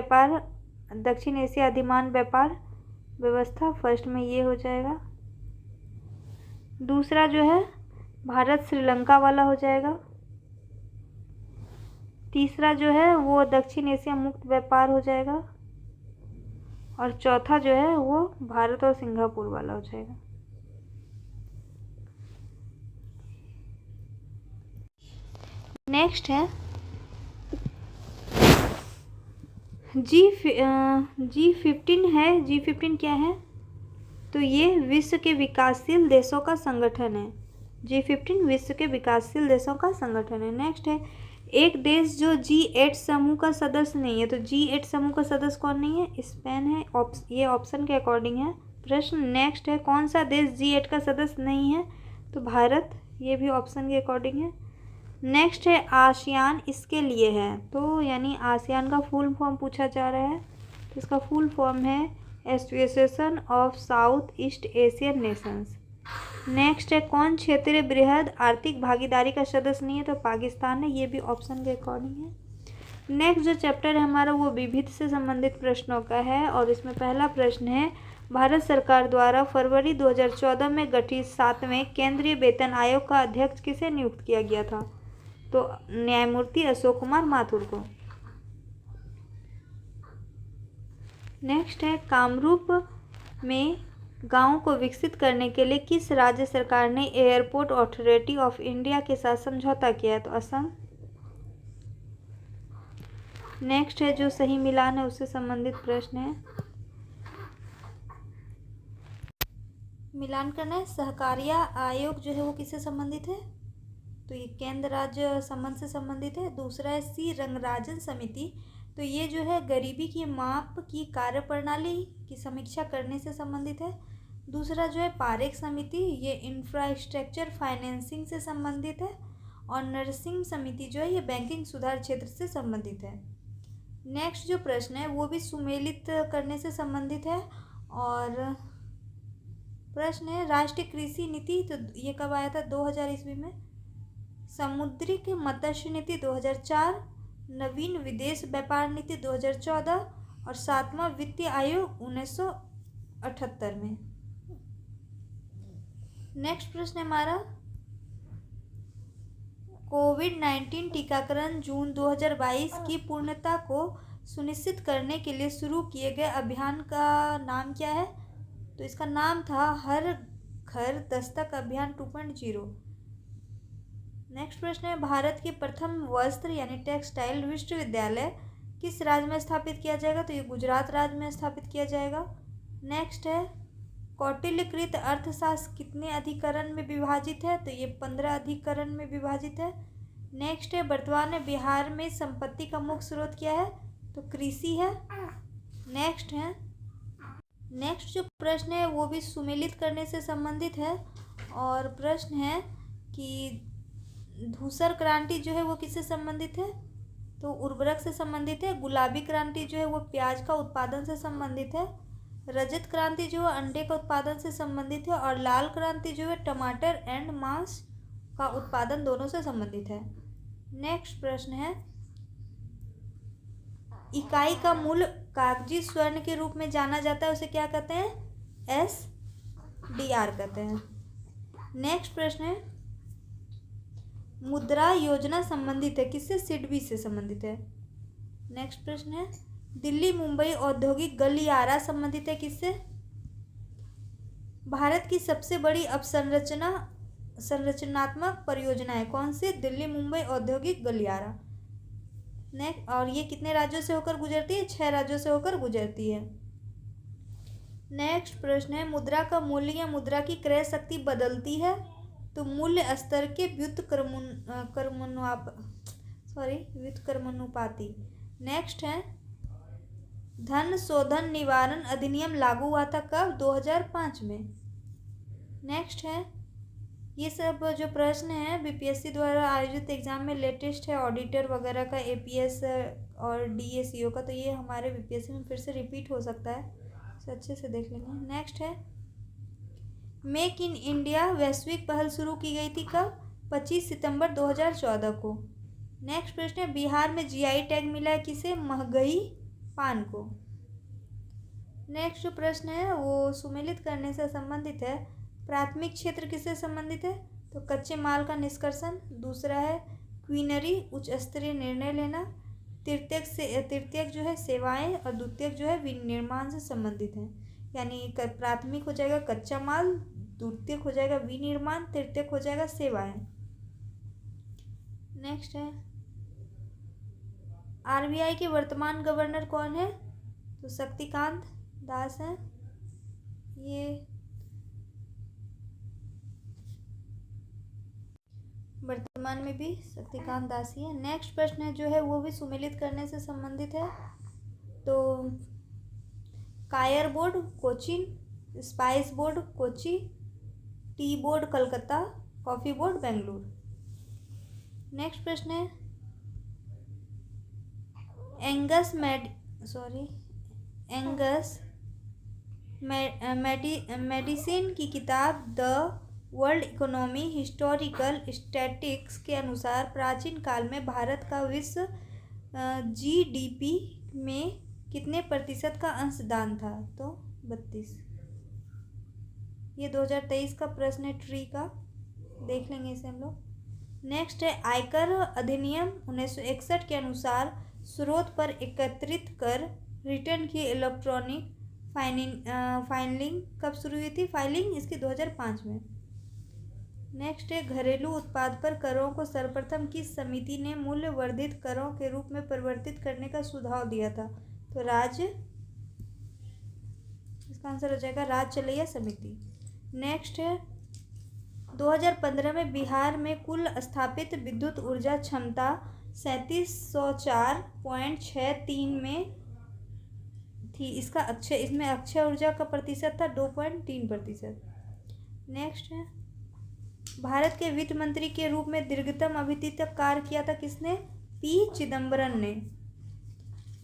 एशिया अधिमान्य व्यापार व्यवस्था, फर्स्ट में ये हो जाएगा। दूसरा जो है भारत श्रीलंका वाला हो जाएगा। तीसरा जो है वो दक्षिण एशिया मुक्त व्यापार हो जाएगा। और चौथा जो है वो भारत और सिंगापुर वाला हो जाएगा। नेक्स्ट है G15 है। G15 क्या है? तो ये विश्व के विकासशील देशों का संगठन है। G15 विश्व के विकासशील देशों का संगठन है। नेक्स्ट है एक देश जो G8 समूह का सदस्य नहीं है। तो G8 समूह का सदस्य कौन नहीं है? स्पेन है। ये ऑप्शन के अकॉर्डिंग है प्रश्न। नेक्स्ट है कौन सा देश G8 का सदस्य नहीं है? तो भारत, ये भी ऑप्शन के अकॉर्डिंग है। नेक्स्ट है आसियान इसके लिए है। तो यानी आसियान का फुल फॉर्म पूछा जा रहा है। तो इसका फुल फॉर्म है association of south east Asian Nations. Next है कौन क्षेत्रीय बृहद आर्थिक भागीदारी का सदस्य नहीं है? तो पाकिस्तान है। ये भी ऑप्शन के अकॉर्डिंग है। नेक्स्ट जो चैप्टर है हमारा वो विविध से संबंधित प्रश्नों का है। और इसमें पहला प्रश्न है भारत सरकार द्वारा फरवरी 2014 में गठित 7वें केंद्रीय वेतन आयोग का अध्यक्ष किसे नियुक्त किया गया था? तो न्यायमूर्ति अशोक कुमार माथुर को। नेक्स्ट है कामरूप में गांव को विकसित करने के लिए किस राज्य सरकार ने एयरपोर्ट अथॉरिटी ऑफ इंडिया के साथ समझौता किया है? तो असम। नेक्स्ट है जो सही मिलान है उससे संबंधित प्रश्न है। मिलान करना है। सहकारिता आयोग जो है वो किससे संबंधित है? तो ये केंद्र राज्य संबंध से संबंधित है। दूसरा है सी रंगराजन समिति। तो ये जो है गरीबी की माप की कार्यप्रणाली की समीक्षा करने से संबंधित है। दूसरा जो है पारेख समिति, ये इंफ्रास्ट्रक्चर फाइनेंसिंग से संबंधित है। और नरसिंह समिति जो है ये बैंकिंग सुधार क्षेत्र से संबंधित है। नेक्स्ट जो प्रश्न है वो भी सुमेलित करने से संबंधित है। और प्रश्न है राष्ट्रीय कृषि नीति, तो ये कब आया था? 2000 ईस्वी में। समुद्री मत्स्य नीति 2004, नवीन विदेश व्यापार नीति 2014 और 7वां वित्तीय आयोग 1978 में। नेक्स्ट प्रश्न है हमारा कोविड-19 टीकाकरण जून 2022 की पूर्णता को सुनिश्चित करने के लिए शुरू किए गए अभियान का नाम क्या है? तो इसका नाम था हर घर दस्तक अभियान 2.0। नेक्स्ट प्रश्न है भारत के प्रथम वस्त्र यानी टेक्सटाइल विश्वविद्यालय किस राज्य में स्थापित किया जाएगा? तो ये गुजरात राज्य में स्थापित किया जाएगा। नेक्स्ट है कौटिल्यकृत अर्थशास्त्र कितने अधिकरण में विभाजित है? तो ये 15 अधिकरण में विभाजित है। नेक्स्ट है वर्तमान में बिहार में संपत्ति का मुख्य स्रोत क्या है? तो कृषि है। नेक्स्ट जो प्रश्न है वो भी सुमेलित करने से संबंधित है। और प्रश्न है कि धूसर क्रांति जो है वो किससे संबंधित है? तो उर्वरक से संबंधित है। गुलाबी क्रांति जो है वो प्याज का उत्पादन से संबंधित है। रजत क्रांति जो है अंडे का उत्पादन से संबंधित है। और लाल क्रांति जो है टमाटर एंड मांस का उत्पादन दोनों से संबंधित है। नेक्स्ट प्रश्न है इकाई का मूल्य कागजी स्वर्ण के रूप में जाना जाता है, उसे क्या कहते हैं? SDR कहते हैं। नेक्स्ट प्रश्न है मुद्रा योजना संबंधित है किससे? सिडबी से संबंधित है। नेक्स्ट प्रश्न है दिल्ली मुंबई औद्योगिक गलियारा संबंधित है किससे? भारत की सबसे बड़ी संरचनात्मक परियोजना है कौन सी? दिल्ली मुंबई औद्योगिक गलियारा। नेक्स्ट, और ये कितने राज्यों से होकर गुजरती है? 6 राज्यों से होकर गुजरती है। नेक्स्ट प्रश्न है मुद्रा का मूल्य या मुद्रा की क्रय शक्ति बदलती है? तो मूल्य स्तर के व्युत्क्रमानुपाती। नेक्स्ट है धन शोधन निवारण अधिनियम लागू हुआ था कब? 2005 में। नेक्स्ट है ये सब जो प्रश्न हैं बीपीएससी द्वारा आयोजित एग्जाम में लेटेस्ट है, ऑडिटर वगैरह का, एपीएस और डीएसीओ का, तो ये हमारे बीपीएससी में फिर से रिपीट हो सकता है, इसे अच्छे से देख लेंगे। नेक्स्ट है, मेक इन इंडिया वैश्विक पहल शुरू की गई थी कब? 25 सितंबर 2014 को। नेक्स्ट प्रश्न है, बिहार में जीआई टैग मिला है किसे? महगई पान को। नेक्स्ट जो प्रश्न है वो सुमेलित करने से संबंधित है। प्राथमिक क्षेत्र किससे संबंधित है? तो कच्चे माल का निष्कर्षण। दूसरा है क्वीनरी, उच्च स्तरीय निर्णय लेना। तृतीयक जो है सेवाएं, और द्वितीयक जो है विनिर्माण से संबंधित है। यानी प्राथमिक हो जाएगा कच्चा माल, द्वितीयक हो जाएगा विनिर्माण, तृतीयक हो जाएगा सेवाएं। नेक्स्ट है, आरबीआई के वर्तमान गवर्नर कौन है? तो शक्तिकांत दास हैं। ये वर्तमान में भी शक्तिकांत दास ही है। नेक्स्ट प्रश्न है जो है वो भी सुमेलित करने से संबंधित है। तो कायर board Cochin, spice board Kochi, tea board Calcutta, coffee board Bengaluru. Next प्रश्न है, एंगस मेडिसिन की किताब the world economy historical statistics के अनुसार प्राचीन काल में भारत का विश्व जीडीपी में कितने प्रतिशत का अंशदान था? तो 32। ये 2023 का प्रश्न है, ट्री का, देख लेंगे इसे हम लोग। नेक्स्ट है, आयकर अधिनियम 1961 के अनुसार स्रोत पर एकत्रित कर रिटर्न की इलेक्ट्रॉनिक फाइलिंग कब शुरू हुई थी? फाइलिंग इसकी 2005 में। नेक्स्ट है, घरेलू उत्पाद पर करों को सर्वप्रथम किस समिति ने मूल्य वर्धित करों के रूप में परिवर्तित करने का सुझाव दिया था? तो इसका आंसर हो जाएगा राज्य चलैया समिति। नेक्स्ट है, 2015 में बिहार में कुल स्थापित विद्युत ऊर्जा क्षमता 3704.63 में थी। इसमें अक्षय ऊर्जा का प्रतिशत था 2.3%। नेक्स्ट है, भारत के वित्त मंत्री के रूप में दीर्घतम अवधि तक कार्य किया था किसने? पी चिदम्बरम ने।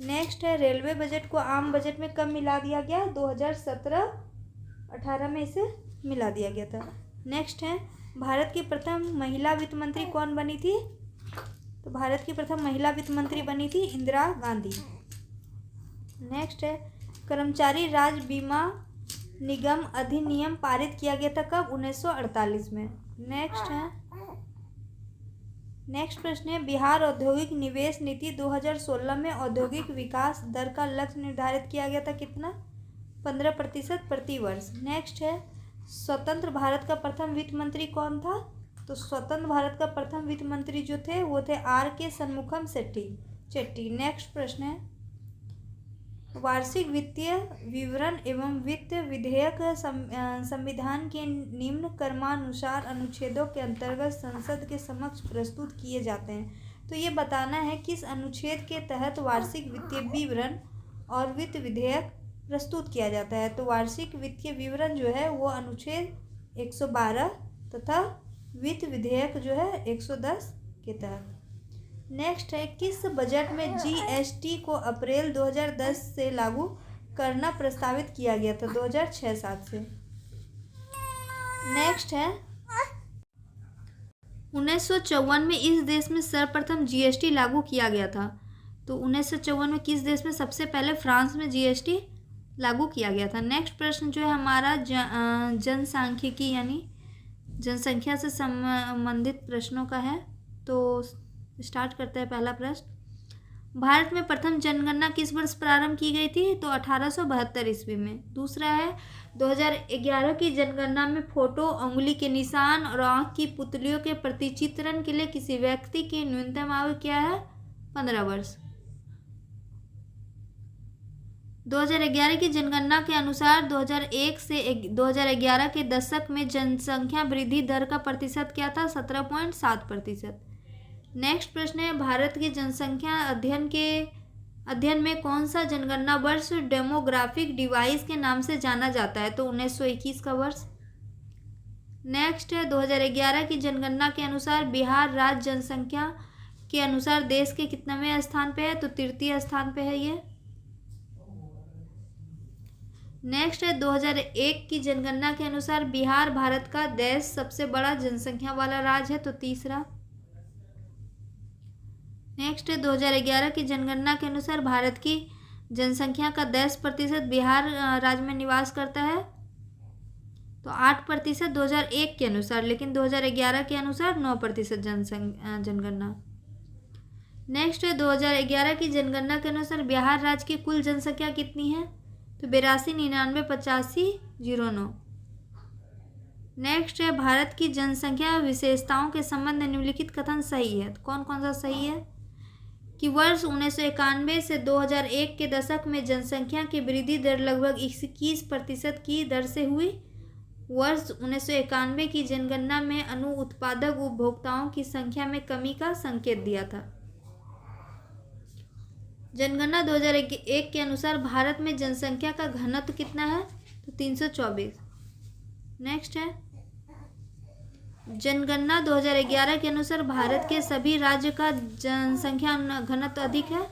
नेक्स्ट है, रेलवे बजट को आम बजट में कब मिला दिया गया? 2017-18 में इसे मिला दिया गया था। नेक्स्ट है, भारत की प्रथम महिला वित्त मंत्री कौन बनी थी? तो भारत की प्रथम महिला वित्त मंत्री बनी थी इंदिरा गांधी। नेक्स्ट है, कर्मचारी राज्य बीमा निगम अधिनियम पारित किया गया था कब? 1948 में। नेक्स्ट प्रश्न है, बिहार औद्योगिक निवेश नीति 2016 में औद्योगिक विकास दर का लक्ष्य निर्धारित किया गया था कितना? 15% प्रति वर्ष। नेक्स्ट है, स्वतंत्र भारत का प्रथम वित्त मंत्री कौन था? तो स्वतंत्र भारत का प्रथम वित्त मंत्री जो थे वो थे आर.के. शनमुखम चेट्टी। नेक्स्ट प्रश्न है, वार्षिक वित्तीय विवरण एवं वित्त विधेयक संविधान के निम्न क्रमानुसार अनुच्छेदों के अंतर्गत संसद के समक्ष प्रस्तुत किए जाते हैं। तो ये बताना है किस अनुच्छेद के तहत वार्षिक वित्तीय विवरण और वित्त विधेयक प्रस्तुत किया जाता है। तो वार्षिक वित्तीय विवरण जो है वो अनुच्छेद 112 तथा वित्त विधेयक जो है 110 के तहत। नेक्स्ट है, किस बजट में जीएसटी को अप्रैल 2010 से लागू करना प्रस्तावित किया गया था? 2006-07 से। नेक्स्ट है, 1954 में इस देश में सर्वप्रथम जीएसटी लागू किया गया था। तो 1954 में किस देश में? सबसे पहले फ्रांस में जीएसटी लागू किया गया था। नेक्स्ट प्रश्न जो है हमारा जनसांख्यिकी यानी जनसंख्या से संबंधित प्रश्नों का है। तो स्टार्ट करते हैं। पहला प्रश्न, भारत में प्रथम जनगणना किस वर्ष प्रारंभ की गई थी? तो 1872 ईस्वी में। दूसरा है, 2011 की जनगणना में फोटो, उंगली के निशान और आँख की पुतलियों के प्रतिचित्रण के लिए किसी व्यक्ति की न्यूनतम आयु क्या है? 15 वर्ष। 2011 की जनगणना के अनुसार 2001 से 2011 के दशक में जनसंख्या वृद्धि दर का प्रतिशत क्या था? 17.7%। नेक्स्ट प्रश्न है, भारत की जनसंख्या अध्ययन में कौन सा जनगणना वर्ष डेमोग्राफिक डिवाइस के नाम से जाना जाता है? तो 1921 का वर्ष। नेक्स्ट है 2011 की जनगणना के अनुसार बिहार राज्य जनसंख्या के अनुसार देश के कितनेवें स्थान पे है? तो तृतीय स्थान पे है ये। नेक्स्ट है 2001 की जनगणना के अनुसार बिहार भारत का देश सबसे बड़ा जनसंख्या वाला राज्य है, तो तीसरा। नेक्स्ट है 2011 की जनगणना के अनुसार भारत की जनसंख्या का 10% बिहार राज्य में निवास करता है, तो 8% 2001 के अनुसार, लेकिन 2011 के अनुसार 9% जनगणना। नेक्स्ट है 2011 की जनगणना के अनुसार बिहार राज्य की कुल जनसंख्या कितनी है? तो 82,99,85,09। नेक्स्ट है भारत की जनसंख्या विशेषताओं के संबंध में निम्नलिखित कथन सही है। तो कौन कौन सा सही है? कि वर्ष 1991 से 2001 के दशक में जनसंख्या की वृद्धि दर लगभग 21% की दर से हुई। वर्ष 1991 की जनगणना में अनु उत्पादक उपभोक्ताओं की संख्या में कमी का संकेत दिया था। जनगणना 2001 के अनुसार भारत में जनसंख्या का घनत्व कितना है? तो 324। नेक्स्ट है जनगणना 2011 के अनुसार भारत के सभी राज्य का जनसंख्या घनत्व अधिक है।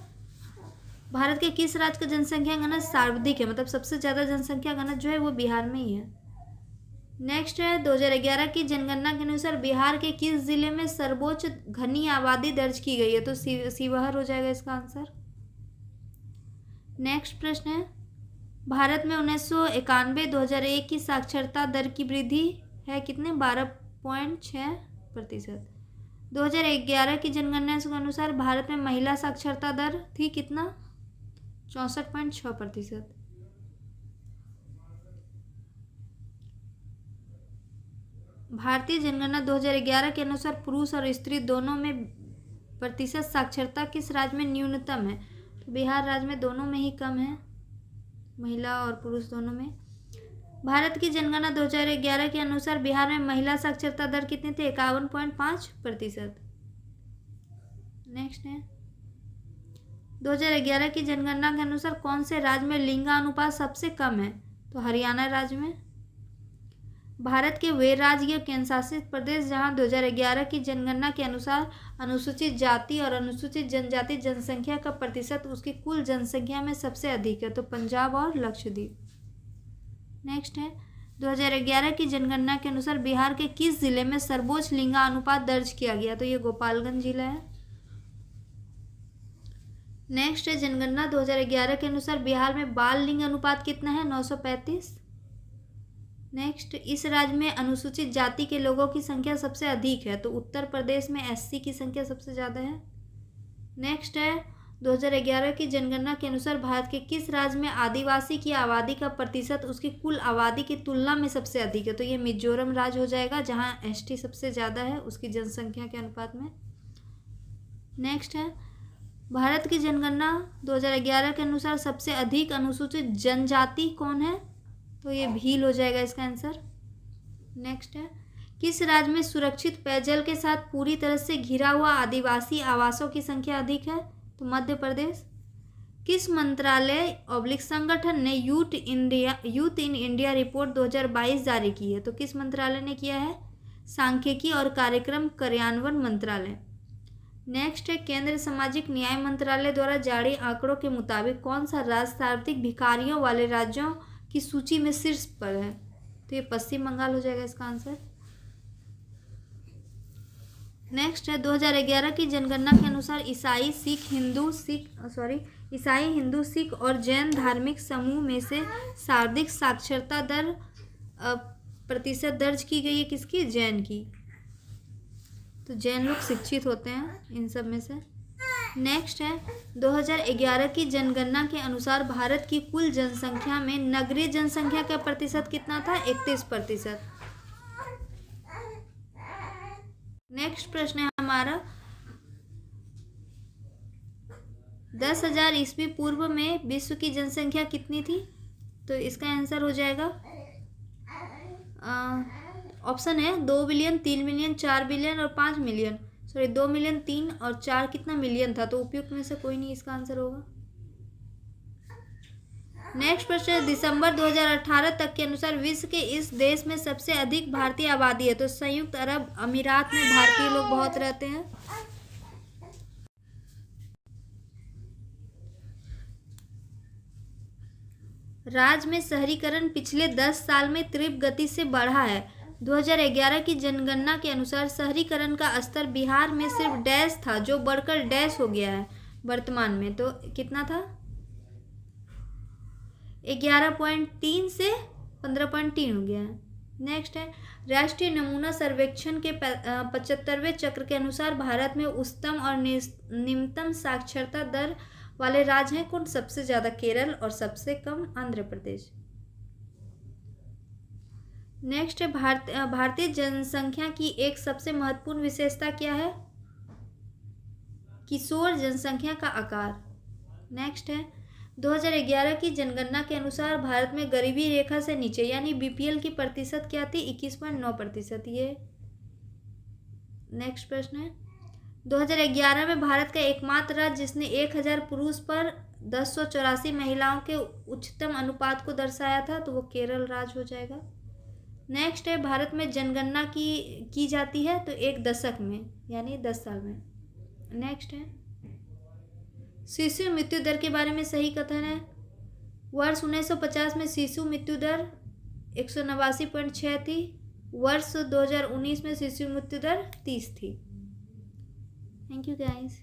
भारत के किस राज्य का जनसंख्या घनत्व सर्वाधिक है? मतलब सबसे ज़्यादा जनसंख्या घनत्व जो है वो बिहार में ही है। नेक्स्ट है 2011 की जनगणना के अनुसार बिहार के किस जिले में सर्वोच्च घनी आबादी दर्ज की गई है? तो शिवहर हो जाएगा इसका आंसर। नेक्स्ट प्रश्न है भारत में 1991-2001 की साक्षरता दर की वृद्धि है कितने? 12.6%। 2011 की जनगणना के अनुसार भारत में महिला साक्षरता दर थी कितना? 64.6%। भारतीय जनगणना 2011 के अनुसार पुरुष और स्त्री दोनों में प्रतिशत साक्षरता किस राज्य में न्यूनतम है? तो बिहार राज्य में दोनों में ही कम है, महिला और पुरुष दोनों में। भारत की जनगणना 2011 के अनुसार बिहार में महिला साक्षरता दर कितनी थी? 51.5%। नेक्स्ट है 2011 की जनगणना के अनुसार कौन से राज्य में लिंगानुपात सबसे कम है? तो हरियाणा राज्य में। भारत के वे राज्य या केंद्र शासित प्रदेश जहां 2011 की जनगणना के अनुसार अनुसूचित जाति और अनुसूचित जनजाति जनसंख्या का प्रतिशत उसकी कुल जनसंख्या में सबसे अधिक है, तो पंजाब और लक्षद्वीप। नेक्स्ट है 2011 की जनगणना के अनुसार बिहार के किस जिले में सर्वोच्च लिंगानुपात दर्ज किया गया? तो ये गोपालगंज जिला है। नेक्स्ट है जनगणना 2011 के अनुसार बिहार में बाल लिंग अनुपात कितना है? 935। नेक्स्ट इस राज्य में अनुसूचित जाति के लोगों की संख्या सबसे अधिक है, तो उत्तर प्रदेश में एससी की संख्या सबसे ज़्यादा है। नेक्स्ट है 2011 की जनगणना के अनुसार भारत के किस राज्य में आदिवासी की आबादी का प्रतिशत उसकी कुल आबादी की तुलना में सबसे अधिक है? तो ये मिजोरम राज्य हो जाएगा, जहाँ एसटी सबसे ज़्यादा है उसकी जनसंख्या के अनुपात में। नेक्स्ट है भारत की जनगणना 2011 के अनुसार सबसे अधिक अनुसूचित जनजाति कौन है? तो ये भील हो जाएगा इसका आंसर। नेक्स्ट है किस राज्य में सुरक्षित पेयजल के साथ पूरी तरह से घिरा हुआ आदिवासी आवासों की संख्या अधिक है? तो मध्य प्रदेश। किस मंत्रालय / संगठन ने यूथ इन इंडिया रिपोर्ट 2022 जारी की है? तो किस मंत्रालय ने किया है? सांख्यिकी और कार्यक्रम कार्यान्वयन मंत्रालय। नेक्स्ट है केंद्र सामाजिक न्याय मंत्रालय द्वारा जारी आंकड़ों के मुताबिक कौन सा राज्य सर्वाधिक भिखारियों वाले राज्यों की सूची में शीर्ष पर है? तो ये पश्चिम बंगाल हो जाएगा इसका आंसर। नेक्स्ट है 2011 की जनगणना के अनुसार ईसाई हिंदू सिख और जैन धार्मिक समूह में से सर्वाधिक साक्षरता दर प्रतिशत दर्ज की गई है किसकी? जैन की। तो जैन लोग शिक्षित होते हैं इन सब में से। नेक्स्ट है 2011 की जनगणना के अनुसार भारत की कुल जनसंख्या में नगरीय जनसंख्या का प्रतिशत कितना था? 31%। नेक्स्ट प्रश्न है हमारा 10,000 ईस्वी पूर्व में विश्व की जनसंख्या कितनी थी? तो इसका आंसर हो जाएगा ऑप्शन है 2 बिलियन, 3 बिलियन, 4 बिलियन और 5 मिलियन। 2 मिलियन, 3 और 4 कितना मिलियन था? तो उपयुक्त में से कोई नहीं इसका आंसर होगा। नेक्स्ट प्रश्न है, दिसंबर 2018 तक के अनुसार विश्व के इस देश में सबसे अधिक भारतीय आबादी है? तो संयुक्त अरब अमीरात में भारतीय लोग बहुत रहते हैं। राज्य में शहरीकरण पिछले 10 साल में तीव्र गति से बढ़ा है। 2011 की जनगणना के अनुसार शहरीकरण का स्तर बिहार में सिर्फ डैश था, जो बढ़कर डैश हो गया है वर्तमान में। तो कितना था? 11.3 से 15.3 हो गया है। नेक्स्ट है, राष्ट्रीय नमूना सर्वेक्षण के 75वें चक्र के अनुसार भारत में उच्चतम और निम्नतम साक्षरता दर वाले राज्य हैं कौन? सबसे ज्यादा केरल और सबसे कम आंध्र प्रदेश। नेक्स्ट है, भारतीय जनसंख्या की एक सबसे महत्वपूर्ण विशेषता क्या है? किशोर जनसंख्या का आकार। नेक्स्ट है, 2011 की जनगणना के अनुसार भारत में गरीबी रेखा से नीचे यानी बीपीएल की प्रतिशत क्या थी? 21.9%। ये नेक्स्ट प्रश्न है, 2011 में भारत का एकमात्र राज्य जिसने 1000 पुरुष पर 1084 महिलाओं के उच्चतम अनुपात को दर्शाया था, तो वो केरल राज्य हो जाएगा। नेक्स्ट है, भारत में जनगणना की जाती है तो एक दशक में यानी 10 साल में। नेक्स्ट है, शिशु मृत्यु दर के बारे में सही कथन है। वर्ष 1950 में शिशु मृत्यु दर 189.6 थी। वर्ष 2019 में शिशु मृत्यु दर 30 थी। Thank you guys.